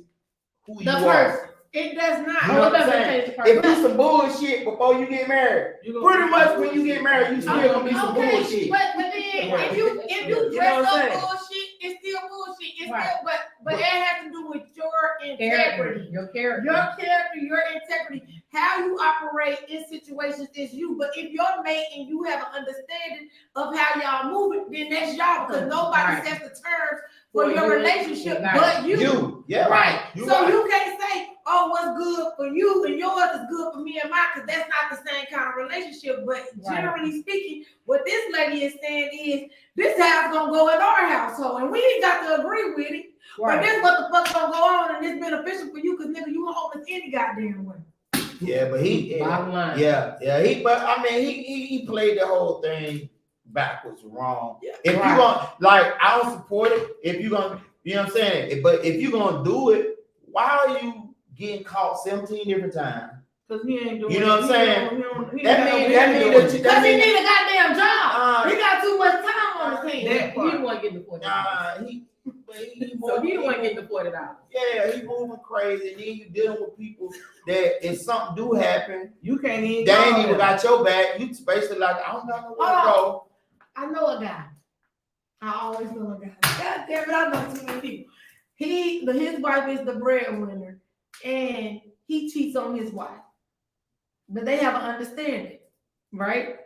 who
the
you
person.
are.
It does not.
You know what I'm
doesn't
saying?
change the person.
If you some bullshit before you get married, pretty much when you get married, you still gonna be some bullshit.
But then
Right.
if you
You know
dress
what I'm
up
saying?
bullshit, it's still bullshit. It's
Right.
still but it has to do with your integrity.
Your character.
Your character, your integrity, how you operate in situations is you. But if you're mate and you have an understanding of how y'all move it, then that's y'all because nobody
Right.
sets the terms for
For
your
you.
relationship
Right.
but you.
You, yeah,
Right.
You
So
right.
you can't say, oh, what's good for you and yours is good for me and mine, because that's not the same kind of relationship. But
Right.
generally speaking, what this lady is saying is this house gonna go in our household, and we ain't got to agree with it. But this what the fuck gonna go on, and it's beneficial for you, because nigga, you homeless any goddamn way.
Yeah, but
Bottom line.
yeah, but I mean, he played the whole thing backwards, wrong.
Yeah.
If you gonna, like, I don't support it. If you gonna, you know what I'm saying? But if you gonna do it, why are you getting caught 17 different times?
Cause he ain't doing.
You know what I'm saying? That mean
that
that
mean
Because he need a goddamn job.
Uh,
He got too much time on his hands.
that
He
part.
the one getting deported. So he the one getting deported out.
Yeah, he moving crazy, and then you dealing with people that if something do happen,
You can't even.
they ain't
call
even
them.
got your back. You basically like, I don't got nowhere to go.
I know a guy. I always know a guy. God damn it, I know too many people. His wife is the breadwinner, and he cheats on his wife. But they have an understanding, right?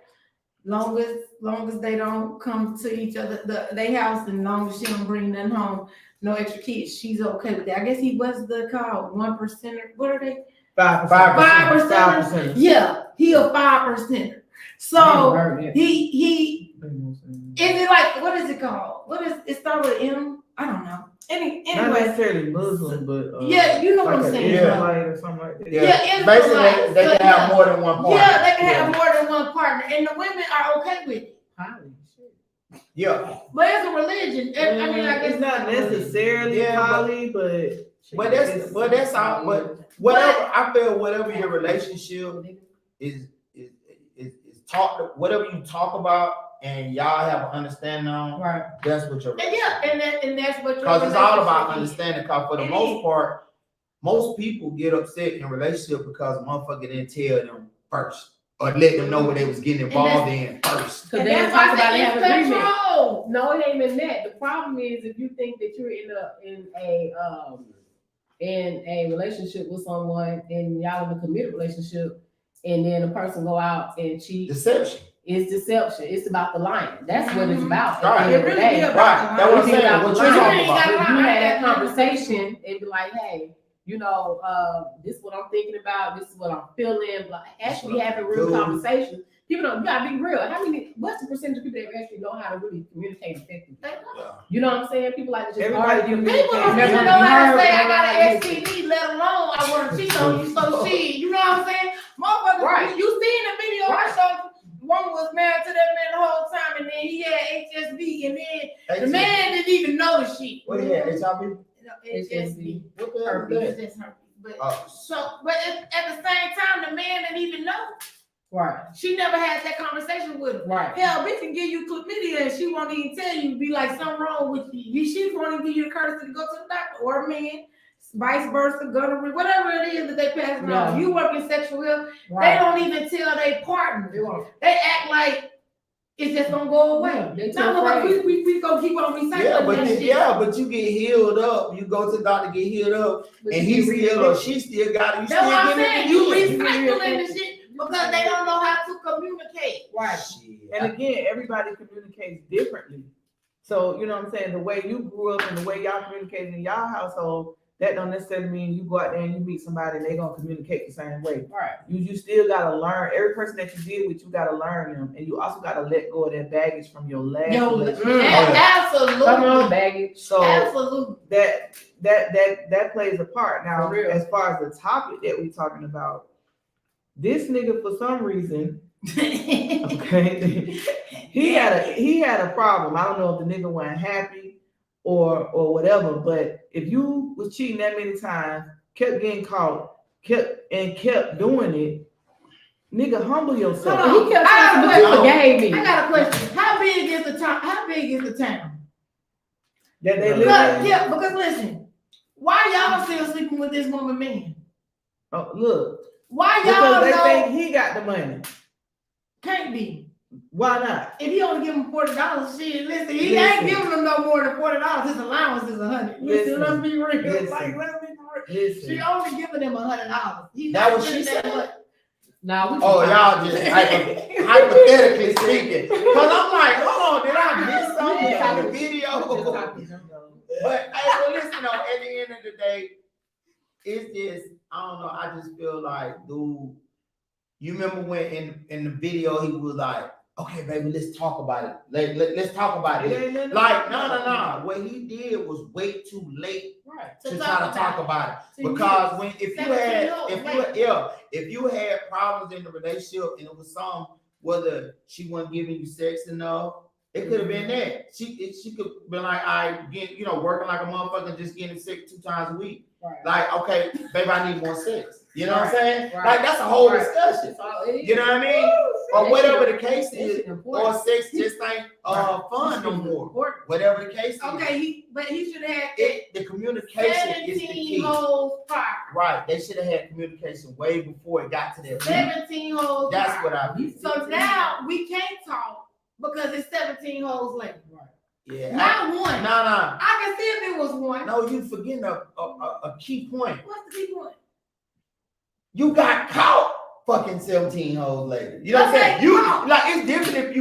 Long as they don't come to each other, they house, and long as she don't bring nothing home, no extra kids, she's okay with that. I guess he was the call 1%. What are they?
5%.
5%. Yeah, he a 5%. So he is it like, what is it called? What is it start with M? I don't know.
Not
Anyway,
necessarily Muslim, but
yeah, you know what
like
I'm
an
saying.
Israelite or something like that.
Yeah,
basically
Israelites.
they
So,
can have
yeah.
more than one partner.
Yeah, they can have more than one partner, and the women are okay with it.
Yeah,
But it's a religion. And, I mean, I guess
It's not necessarily
Yeah, but-
poly, but
that's all. But whatever, I feel whatever your relationship is talk, whatever you talk about, and y'all have an understanding on,
Right.
that's what your
And yeah, and that's what your
because it's all about
relationship is.
understanding. Because for the
It
most
is.
part, most people get upset in relationship because a motherfucker didn't tell them first or let them know what they was getting involved in first.
Because
And
they
that's
talk
why
about
I
they
say
have
it's
agreement.
control.
No, it ain't in that. The problem is if you think that you're in a relationship with someone and y'all in a committed relationship, and then a person go out and cheat,
Deception.
it's deception. It's about the lying. That's what it's about.
Right.
At the end of the
It really
day.
is about
Right. That's what I'm
It's
saying.
about
What
the
you're
lying.
talking
You ain't
about.
got-
If you had that conversation and be like, hey, this is what I'm thinking about, this is what I'm feeling, like actually having real
Cool.
conversations. People don't, you gotta be real. What's the percentage of people that actually know how to really communicate effectively? You know what I'm saying? People like to just
Everybody
argue.
People don't
Never
even know how to
heard
say I
about
got an
it.
STD, let alone I want to cheat on you. So shit, you know what I'm saying? Motherfucker,
Right.
you seen the video I showed. One was married to that man the whole time, and then he had HSV, and then the man didn't even know the shit.
What is that? HIV?
HSV.
What the hell is that?
It's just herpes. But
Oh.
but at the same time, the man didn't even know.
Right,
She never had that conversation with him.
right.
Hell, bitch can give you chlamydia and she won't even tell you, be like, something wrong with you. She won't even give you the courtesy to go to the doctor, or a man, vice versa, gonorrhea, whatever it is that they pass
Yeah.
on. You work in sexual health, they
Right.
don't even tell their partner.
They won't.
They act like it's just gonna go away.
They too
No,
afraid.
we gonna keep on recycling
Yeah, but
that
you,
shit.
but you get healed up. You go to the doctor, get healed up,
But
and
you
he
get
still or she still got it. You
That's what I'm
still
saying.
get
You
it again.
recycling the shit because they don't know how to communicate.
Right.
Shit.
And again, everybody communicates differently. So, you know what I'm saying? The way you grew up and the way y'all communicated in y'all household, that don't necessarily mean you go out there and you meet somebody and they're gonna communicate the same way.
Right.
You still gotta learn. Every person that you deal with, you gotta learn them. And you also gotta let go of that baggage from your last relationship.
Absolutely.
Come on, baggage.
So
Absolutely.
that plays a part. Now,
For real.
as far as the topic that we're talking about, this nigga for some reason, okay, he had a problem. I don't know if the nigga wasn't happy or whatever, but if you was cheating that many times, kept getting caught, kept doing it, nigga, humble yourself.
Hold on.
He kept
I
saying,
got a
but you
question.
forgave me.
I got a question. How big is the town? How big is the town?
That they live
Because,
in.
yeah, because listen, why y'all still sleeping with this woman man?
Oh, look,
Why
because
y'all
they
know
think he got the money.
can't be?
Why not?
If he only give him $40, shit, listen, he
Listen.
ain't giving them no more than $40. His allowance is $100. Listen, let's be real.
Listen.
Like, let's be real.
Listen.
She only giving him $100. He
That
not
what she
spending that
said?
much.
Now we
Oh, y'all just hypothetically speaking. Cause I'm like, hold on, did I miss something in the video? But hey, well, listen, though, at the end of the day, it's just, I don't know, I just feel like, dude, you remember when in the video he was like, okay, baby, let's talk about it. Let's talk about it. Like, no. What he did was wait too late
Right.
to try to talk about it.
See,
Because when if you had problems in the relationship and it was some whether she wasn't giving you sex enough, it could have been that. She could be like, I get, working like a motherfucker, just getting sick 2 times a week.
Right.
Like, okay, baby, I need more sex. You know what I'm saying?
Right.
Like, that's a whole
Right.
discussion.
That's all it is.
You know what I mean? Or whatever the case
That
is,
shit
or
important.
sex just ain't fun no more.
Important.
Whatever the case is.
Okay, but he should have had
The communication is the
17
key.
holes prior.
Right. They should have had communication way before it got to that point.
17 holes
That's
prior.
what I mean.
So now we can't talk because it's 17 holes later.
Yeah.
Not one.
No.
I can see if it was one.
No, you forgetting a key point.
What's the key point?
You got caught fucking 17 holes later. You know what I'm saying?
Okay,
You
caught.
like it's different if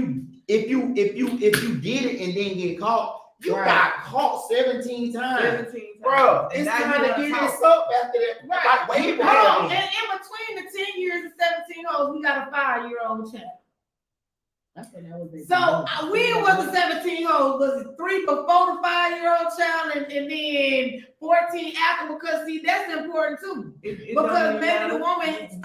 you did it and then get caught. You
Right.
got caught 17 times.
17 times.
Bro,
And
it's
now
time
you
to
wanna
get
talk.
this up after that.
Right.
Like way
Hold
before
on.
that.
And in between the 10 years and 17 holes, we got a 5-year-old child.
That's what that was.
So when was the 17 holes? Was it 3 before the 5-year-old child and then 14 after? Because see, that's important too.
It don't
Because
even
maybe the
matter.
woman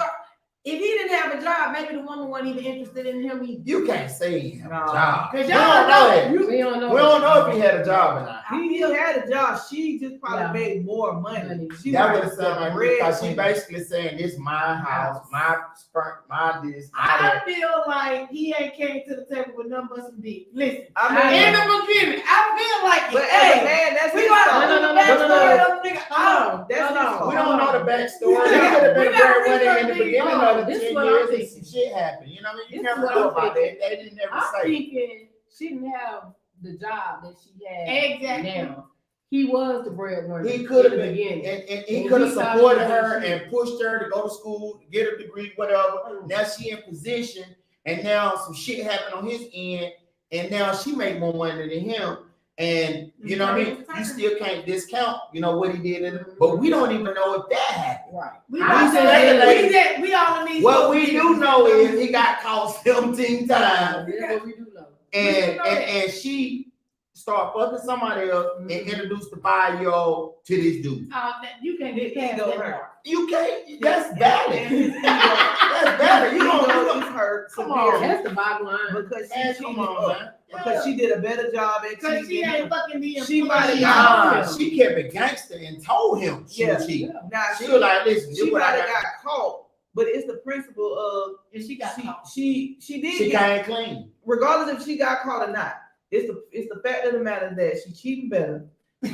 if he didn't have a job, maybe the woman wasn't even interested in him either.
You can't say he had a
No.
job.
Cause
We
y'all
don't know that.
We don't know.
We don't know if he had a job or not.
He had a job. She just probably
Yeah.
made more money. She
That
was
would have sounded like
bread
because she
queen.
basically saying this my house, my sperm, my this, my
I
that.
feel like he ain't came to the table with nothing but some dick. Listen,
I
in
mean,
the beginning, I feel like,
but as a
hey,
man, that's
we
his
got
fault.
to
No.
backstory of the nigga. Oh,
That's his fault.
We don't know the backstory. He
We
could have been a
gotta
breadwinner in the
research
beginning
these.
of the
This
10
is what I'm
years and
thinking.
some shit happened. You know what I mean? You
This
never
is what
know
I'm
about
thinking.
that. They didn't never
I'm
say.
thinking she didn't have the job that she had
Exactly.
now. He was the breadwinner.
He could have
in the
been,
beginning.
and he
And
could have
he thought
supported
he was
her
shit.
and pushed her to go to school, get a degree, whatever. Now she in position, and now some shit happened on his end, and now she make more money than him. And you know what I mean? You still can't discount, what he did in it, but we don't even know if that happened.
Right.
We
I
all
speculate-
we all need.
What we do know is he got caught 17 times,
That's what we do know.
and she start fucking somebody else and introduced the 5-year-old to this dude.
You can't get past
Ego
that
hurt.
part.
You can't. That's valid.
And
That's valid. You don't.
is hurt
Come on.
severely
That's the bottom line.
because she
Man,
cheated.
come on, man.
Because she did a better job at
Cause she
cheating.
ain't fucking the
She
employee.
might have
Nah, she kept it gangster and told him she was
Yeah.
cheating.
Now
She was like, "Listen, this
she
what
might
I
have
got."
got caught, but it's the principle of
And she got caught.
she did
She
get,
came clean.
regardless if she got caught or not. It's the fact of the matter that she cheating better.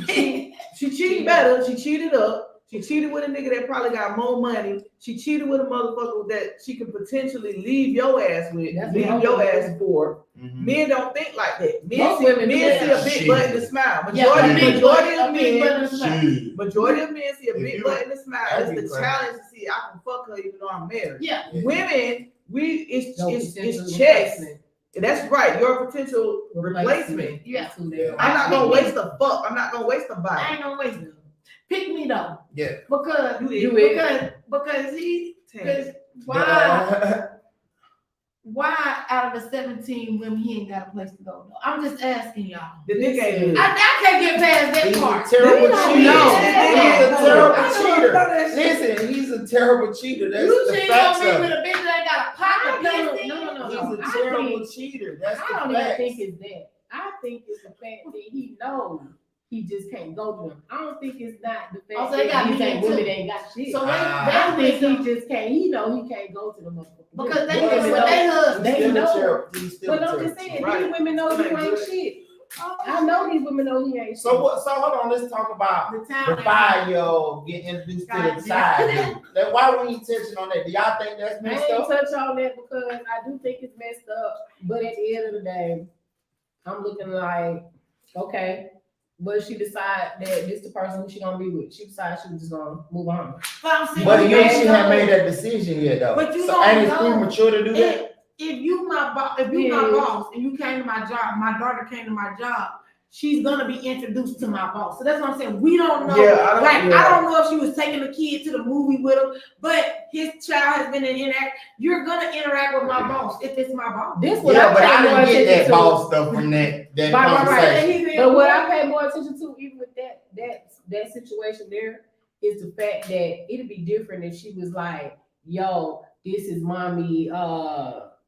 She cheating better. She cheated up. She cheated with a nigga that probably got more money. She cheated with a motherfucker that she could potentially leave your ass with,
That's
leave
what
your
I'm
ass for.
Mhm.
Men don't think like that.
Most women do
Men see
that.
a big
Shit.
butt and a smile.
Yeah,
Majority
a big
of
butt and
men.
a smile.
Shit.
Majority of men see a
If
big
you-
butt and a smile.
that'd be
It's the
crazy.
challenge to see I can fuck her even though I'm married.
Yeah.
Women,
No
it's
potential
checks.
replacement.
That's right. Your potential replacement.
Yeah.
That's who they are.
I'm not gonna waste a fuck. I'm not gonna waste a
I
body.
ain't gonna waste it. Pick me though.
Yeah.
Because
You
because he
Ten.
because why out of the 17 women he ain't got a place to go though? I'm just asking y'all.
The nigga ain't good.
I can't get past that
He's a
part.
terrible
We don't
cheater.
know.
He's a terrible
I don't
cheater.
know that shit.
Listen, he's a terrible cheater. That's
You
the
cheat
facts
on me
of
with
it.
a bitch that ain't got a pocket.
No.
He's a
I
terrible
think-
cheater. That's
I
the
don't even
facts.
think it's that. I think it's the fact that he knows he just can't go to them. I don't think it's not the fact
Oh, so they got
that he's
men
saying women
too.
ain't got shit.
So
Ah.
I think he just can't. He know he can't go to the motherfucker.
because they
Well,
live with their husbands.
They
Still a
know.
terrible- he's still
But
a
I'm just
terrible
saying,
Right.
these women know you ain't shit. I know these women know he ain't.
So what? So hold on. Let's talk about
The town.
the 5-year-old getting introduced to the side. Like, why we ain't touching on that? Do y'all think that's
I
messed
ain't
up?
touch on that because I do think it's messed up. But at the end of the day, I'm looking like, okay, but she decide that this the person who she gonna be with. She decided she was just gonna move on.
But I'm saying,
But
you
you
don't
she
know.
have made that decision yet though.
But you
so
don't
ain't it
know.
premature to do that?
If you my boss, if you my
Yeah.
boss and you came to my job, my daughter came to my job, she's gonna be introduced to my boss. So that's what I'm saying. We don't know.
Yeah, I don't
know if she was taking the kid to the movie with him, but his child has been you're gonna interact with my boss if it's my boss.
This what
Yeah, but
pay
I
more
didn't get
attention
that
to.
boss stuff from that
Right.
conversation.
But what I pay more attention to, even with that situation there, is the fact that it'd be different if she was like, "Yo, this is mommy,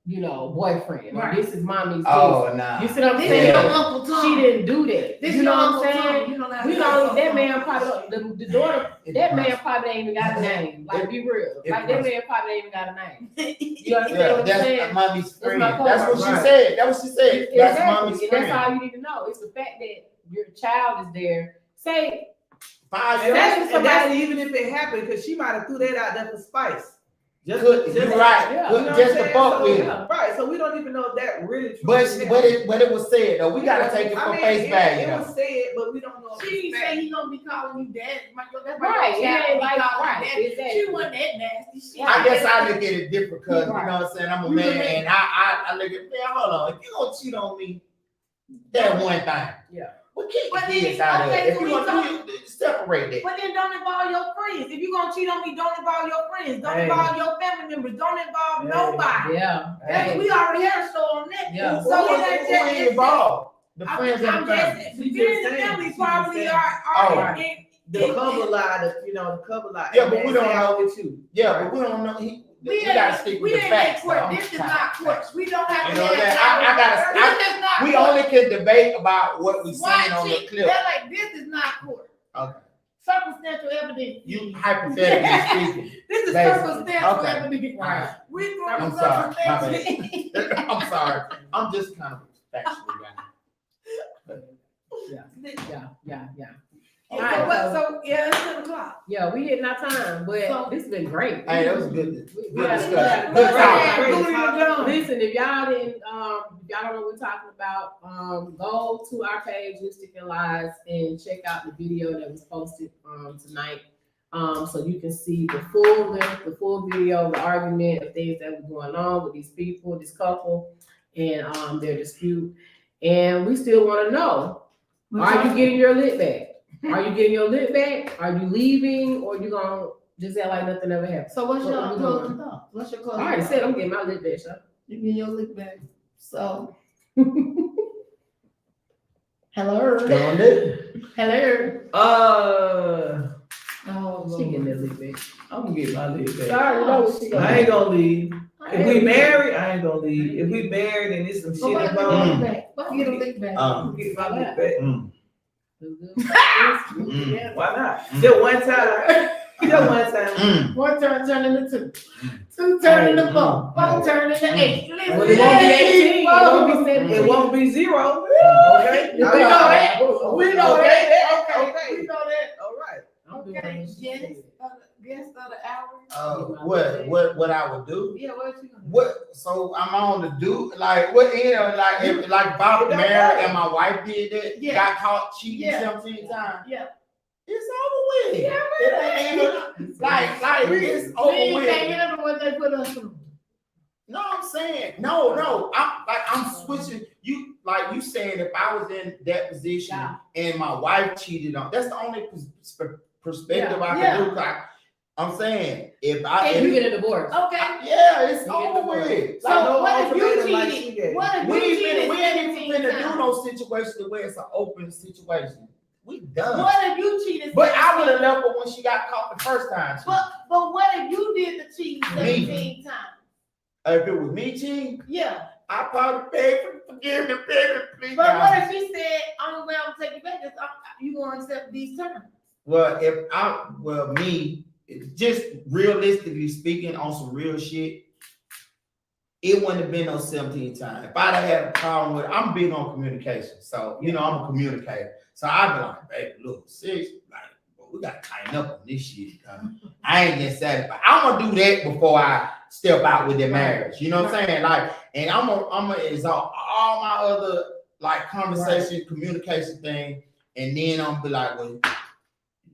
boyfriend, or
Right.
this is mommy's."
Oh nah.
You see what I'm
This
saying?
is your Uncle Tom.
She didn't do that.
This
You
is
know
your
what I'm
Uncle
saying?
Tom. You know that.
We know that man probably the daughter. That man probably ain't even got a name. Like, be real. Like, that man probably ain't even got a name. You understand
Yeah,
what I'm
that's
saying?
mommy's friend.
my
That's what
cousin.
she said. That's what she said. That's mommy's
Exactly. And
friend.
that's all you need to know. It's the fact that your child is there. Say,
5
And
years.
that's even if it happened, because she might have threw that out there for spice.
You're right.
Yeah.
Good,
You know
just
what
to
I'm
fuck
saying?
with
So,
it.
right, so we don't even know if that really true.
But it was said though. We gotta take it for face value.
It
though.
was said, but we don't know. if
She
it's
didn't
fact.
say he gonna be calling you dad. That's my
right,
child
it ain't
be
like,
calling
right,
you daddy.
exactly.
She wasn't that nasty. She
I guess I look at it different because you
Right.
know what I'm saying. I'm a
You
man,
a man.
and I look at man. Hold on, if you gonna cheat on me, that one thing.
Yeah.
Well, keep
But
the
then,
kids out of
okay,
it. If
so
you
we
gonna do it, separate that.
But then don't involve your friends. If you're gonna cheat on me, don't involve your friends. Don't
Hey.
involve your family members. Don't involve
Hey.
nobody.
yeah.
That's, we already had a show on that.
Yeah.
So it ain't
Who ain't
just
involved? The
I'm
friends
just
and the family.
the
She
friends
just
and
saying.
family
She
probably
just
are
Oh.
in
The cover lie, the cover lie.
Yeah, but we don't know.
with you.
Yeah, but we don't know. We gotta stick
we
with the
didn't make
facts.
court.
though.
This is not court. We don't have
You
to
know
have
that?
this is not
We
court.
only can debate about what we seen
White
on the
chick,
clip.
they're like, this is not court.
Okay.
Circumstantial evidence.
You hypothetically speaking.
This is
Basically.
circumstantial
Okay.
evidence.
Right.
We threw
I'm
the
sorry. My
circumstantial.
bad. I'm sorry. I'm just kind of factual guy.
Yeah.
So what? So yeah, it's 7:00.
Yeah, we hitting our time, but
So-
this has been great.
Hey, that was good.
We had-
discussion.
we had a
Good
great
talk.
time.
Great talk.
Listen, if y'all didn't, if y'all don't know what we're talking about, go to our page, Lipstick and Lies, and check out the video that was posted tonight. So you can see the full length, the full video, the argument, the things that were going on with these people, this couple, and their dispute. And we still want to know: are you getting your lit back? Are you getting your lit back? Are you leaving, or you gonna just act like nothing ever happened?
So what's
What
your
we
closing
doing?
thought? What's your
I
closing
already
thought?
said I'm getting my lit back, so.
You get your lick back. So. Hello.
Doing it.
Hello.
Oh,
She getting that lit back.
I'm gonna get my leave back.
Sorry, know what she gonna
I ain't gonna leave. If we
ain't-
married, I ain't gonna leave. If we married and it's some
So
shit
why get
involved,
your lick back? Why get a lick back?
I'm gonna get my leave back.
Yeah.
Why not? Just one time. Just one time.
One turn into two. Two turn into four. Four turn into eight. Listen,
Well, it won't be 18, it won't be 17.
It won't be zero. Okay.
We know that. We know
Okay.
that.
Okay.
Okay. We know that.
All right.
I'm doing
Okay.
this
Guest
shit.
of the hour.
What I would do?
Yeah, what you gonna do?
What? So I'm on the do like what? Like if like Bob
It don't
married
matter.
and my wife did that,
Yeah.
got caught cheating
Yeah.
17 times.
Yeah.
It's over with.
Yeah,
It ain't even like it's over
We ain't
with.
handle what they put us through.
No, I'm saying no. I'm switching. You like you saying if I was in that position
Yeah.
and my wife cheated on. That's the only perspective I
Yeah.
can do. I'm saying if
And you get a divorce.
Okay.
yeah, it's
You get
over
divorced.
with.
So
no
what if you
ultimatum like
cheated?
she gave.
What if
We
you
ain't
cheated
even
17
finna do
times?
no situation where it's an open situation. We done.
What if you cheated?
But I would
17
have left her when she got caught the first time.
But what if you did the cheating 17 times?
If it was me cheating,
Yeah.
I probably beg for forgiveness, please.
But what if she said, only way I'm taking back is you gonna accept these terms?
Well, me, just realistically speaking on some real shit, it wouldn't have been no 17 times. If I'd have had a problem with it, I'm big on communication. So, you know, I'm a communicator. So I'd be like, baby, look, seriously, like, we gotta tighten up on this shit. I ain't just satisfied. I'm gonna do that before I step out with the marriage. You know what I'm saying? Like, and I'm gonna exalt all my other like conversation, communication thing, and then I'm gonna be like, well,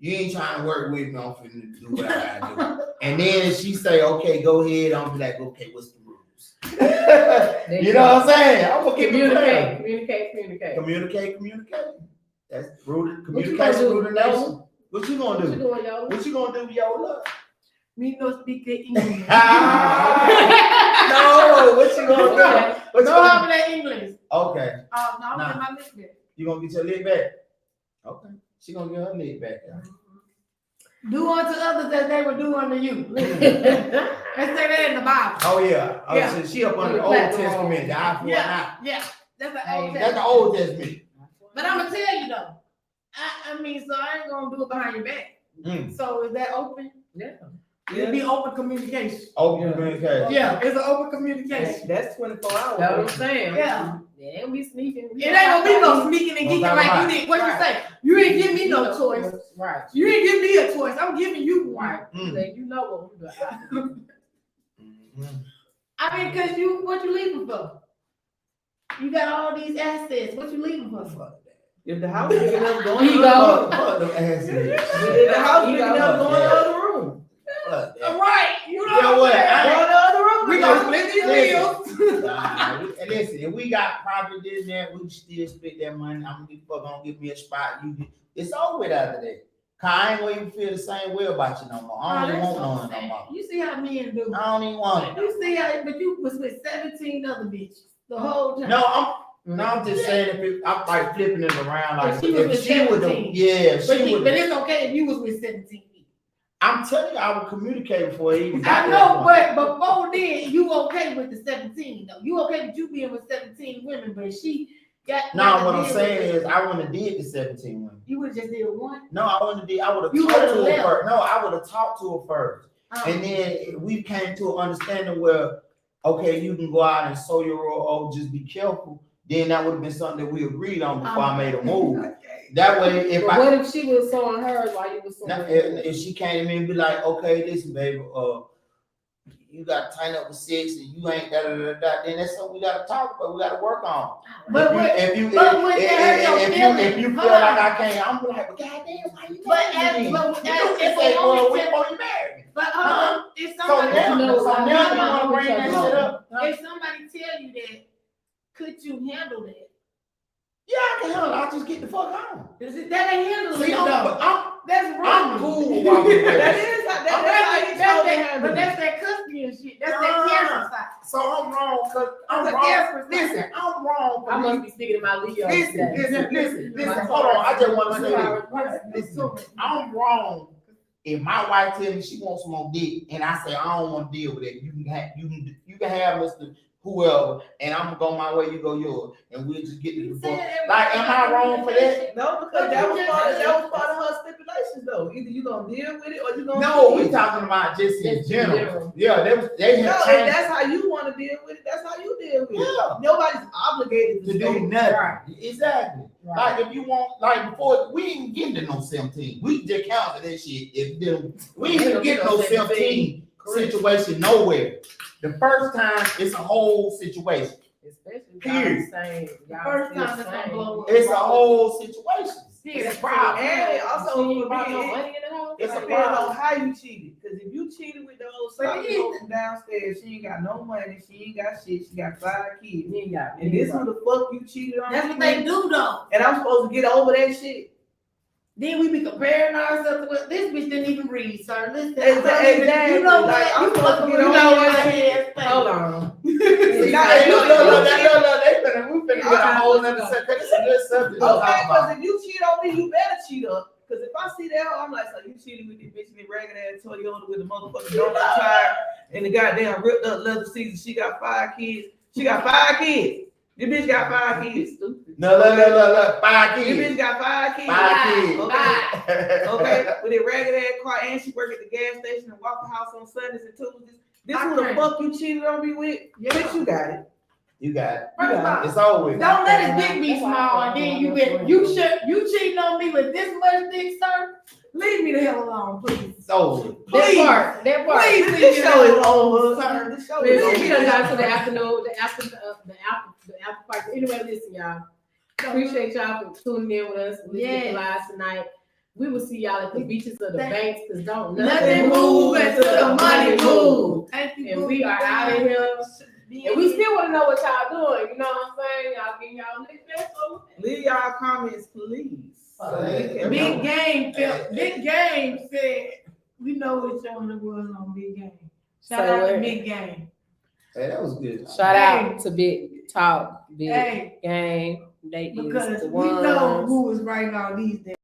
you ain't trying to work with me. I'm finna do what I gotta do. And then if she say, okay, go ahead, I'm be like, okay, what's the rules? You know what I'm saying? I'm gonna communicate. That's rooted communication, rooted nation. What you gonna do? What you gonna do, Yola?
Me no speak the English.
No, what you gonna do? What you
No,
gonna
I'm that English.
Okay,
No, I'm
Nah.
in my list there.
you gonna get your leg back? Okay, she gonna get her leg back.
Do unto others as they would do unto you. Let's say that in the Bible.
Oh yeah, oh,
Yeah.
so she up under the Old Testament, the eye for an eye.
Yeah, that's the
Hey,
Old
That's the
Testament.
Old Testament.
But I'm gonna tell you though. I mean, so I ain't gonna do it behind your back.
Mm.
So is that open?
Yeah.
It'd be open communication.
Open communication.
Yeah, it's an open communication.
That's 24 hours.
That's what I'm saying.
Yeah.
They don't be sneaking.
It ain't gonna be no sneaking and geeking like you did. What you
Right.
say? You ain't give me no choice.
Right.
You ain't give me a choice. I'm giving you one.
Right.
Mm.
Like, you know what we're doing.
Mhm.
I mean, cause what you leaving for? You got all these assets. What you leaving for?
If the house big enough, go in
He
the
go.
other
Fuck them asses.
room. If the house big enough, go in the other room.
Fuck that.
Right. You know
You know what?
I'm saying?
Go in the other room.
We gonna split these bills.
And listen, if we got property this and that, we can still split that money. I'm gonna give me a spot. It's over with after that. Cause I ain't gonna even feel the same way about you no more. I don't even want none no more.
You see how men do.
I don't even want it.
You see how, but you was with 17 other bitches the whole time.
No, I'm just saying if I'm like flipping it around, like
If she was
if
with
she would,
17.
yeah,
but,
she would.
but it's okay if you was with 17 people.
I'm telling you, I would communicate before it even
I
got
know,
that
but before then, you okay with the 17 though. You okay with you being with 17 women, but she got.
No,
got
what
to
I'm
deal
saying
with
is I wouldn't have did the 17 women.
you would just did one.
No, I wouldn't have did. I would have
You
talked
would've
to her
left.
first. No, I would have talked to her first. And
Um,
then we came to an understanding where, okay, you can go out and sow your oil, just be careful. Then that would have been something that we agreed on before I made a move. That way, if
But
I
what if she was sewing hers while you was sewing
now,
yours?
if she came to me and be like, okay, listen, baby, you got to tighten up with sex and you ain't then that's something we got to talk about. We got to work on.
But
if you
but when they hurt your
if
feelings,
you feel
hold on.
like I can't, I'm like, well, goddamn, why you
But
married me?
but
You
as
can
if
say,
a
well,
woman
when
tell-
you married me.
but if
So
somebody
now,
know,
so
I
now
know
you want to bring that
what
shit
you're
up? Huh?
if somebody tell you that, could you handle that?
Yeah, I can handle it. I'll just get the fuck on.
That ain't handling
See,
it though.
I'm
That's wrong.
cool with walking
That
away.
is how
That's
that's
that,
how
but that's that custody and shit. That's that
Nah.
cancer side.
So I'm wrong because I'm
That's a
wrong.
cancer side.
Listen, I'm wrong.
I must be speaking to my Leo.
Listen. Hold on. I just want to say this. Listen, I'm wrong if my wife tells me she wants some more dick and I say I don't want to deal with it. You can have Mr. Whoever, and I'm gonna go my way, you go yours, and we'll just get to the book. Like, am I wrong for that?
No, because that was part of her stipulations though. Either you gonna deal with it or you gonna
No,
leave.
we talking about just in
Just in
general.
general.
Yeah, they
No,
have
if
changed
that's how you want to deal with it, that's how you deal with it.
Yeah.
Nobody's obligated
to
to
do
stay.
nothing.
Right.
Exactly. Like if you want, like before, we didn't get to no 17. We just counted that shit. We didn't get no 17 situation nowhere. The first time, it's a whole situation.
Especially
Period.
First time it's gonna blow up.
It's a whole situation.
Period.
It's a problem.
And also,
She ain't
it
brought no
depends
money in the house.
It's a
on
problem.
how you cheated. Because if you cheated with those
But
sloppy
it is-
hoes from downstairs, she ain't got no money, she ain't got shit, she got 5 kids.
You ain't got
And this who the fuck you cheated on?
That's what they do though.
And I'm supposed to get over that shit.
Then we be comparing ourselves with this bitch didn't even read, sir. Listen,
Exactly.
you know what?
Like, I'm
You
supposed to
fucking
get
with
on
my
your
ass.
Hold on.
See, now,
Hey,
if you-
look, we finna get a whole nother subject. It's a good subject. to talk
Okay,
about.
because if you cheat on me, you better cheat up. Because if I see that, I'm like, so you cheated with this bitch in the ragged ass Toyota with the motherfucking donut tire and the goddamn ripped up leather seats. She got 5 kids. She got 5 kids. This bitch got 5 kids.
No, look. 5
This
kids.
bitch got 5 kids.
5 kids.
Okay. Okay, with a ragged ass car, and she work at the gas station and Waffle House on Sundays and Tuesdays. This
I
who the
can't.
fuck you cheated on me with?
Yeah.
Bitch, you got it.
You got it.
First of all,
It's over with.
don't let his dick be
That's why I
small
fuck
and then
with my
you cheating on me with this much dick, sir? Leave me the hell alone, please.
It's over with.
Please.
That part.
Please leave me
This
the
show
hell
is
alone,
over.
sir.
This show is
Listen, we done
over.
got to the afternoon, the after party. Anyway, listen, y'all. Appreciate y'all for tuning in with us. Listening
Yes.
to live tonight. We will see y'all at the beaches of the
Thank-
banks, because don't
Nothing move until the money move. Thank you.
And we are out of here. And we still want to know what y'all doing. You know what I'm saying? Y'all getting y'all licked back over.
Leave y'all comments, please. So we can
Big
know.
Game Big Game said, we know what show it was on Big Game. Shout
Say
out to
what?
Big Game.
Hey, that was good.
Shout
Hey.
out to Big Talk, Big
Hey,
Game. They
because
is the
we know
ones.
who was writing all these days.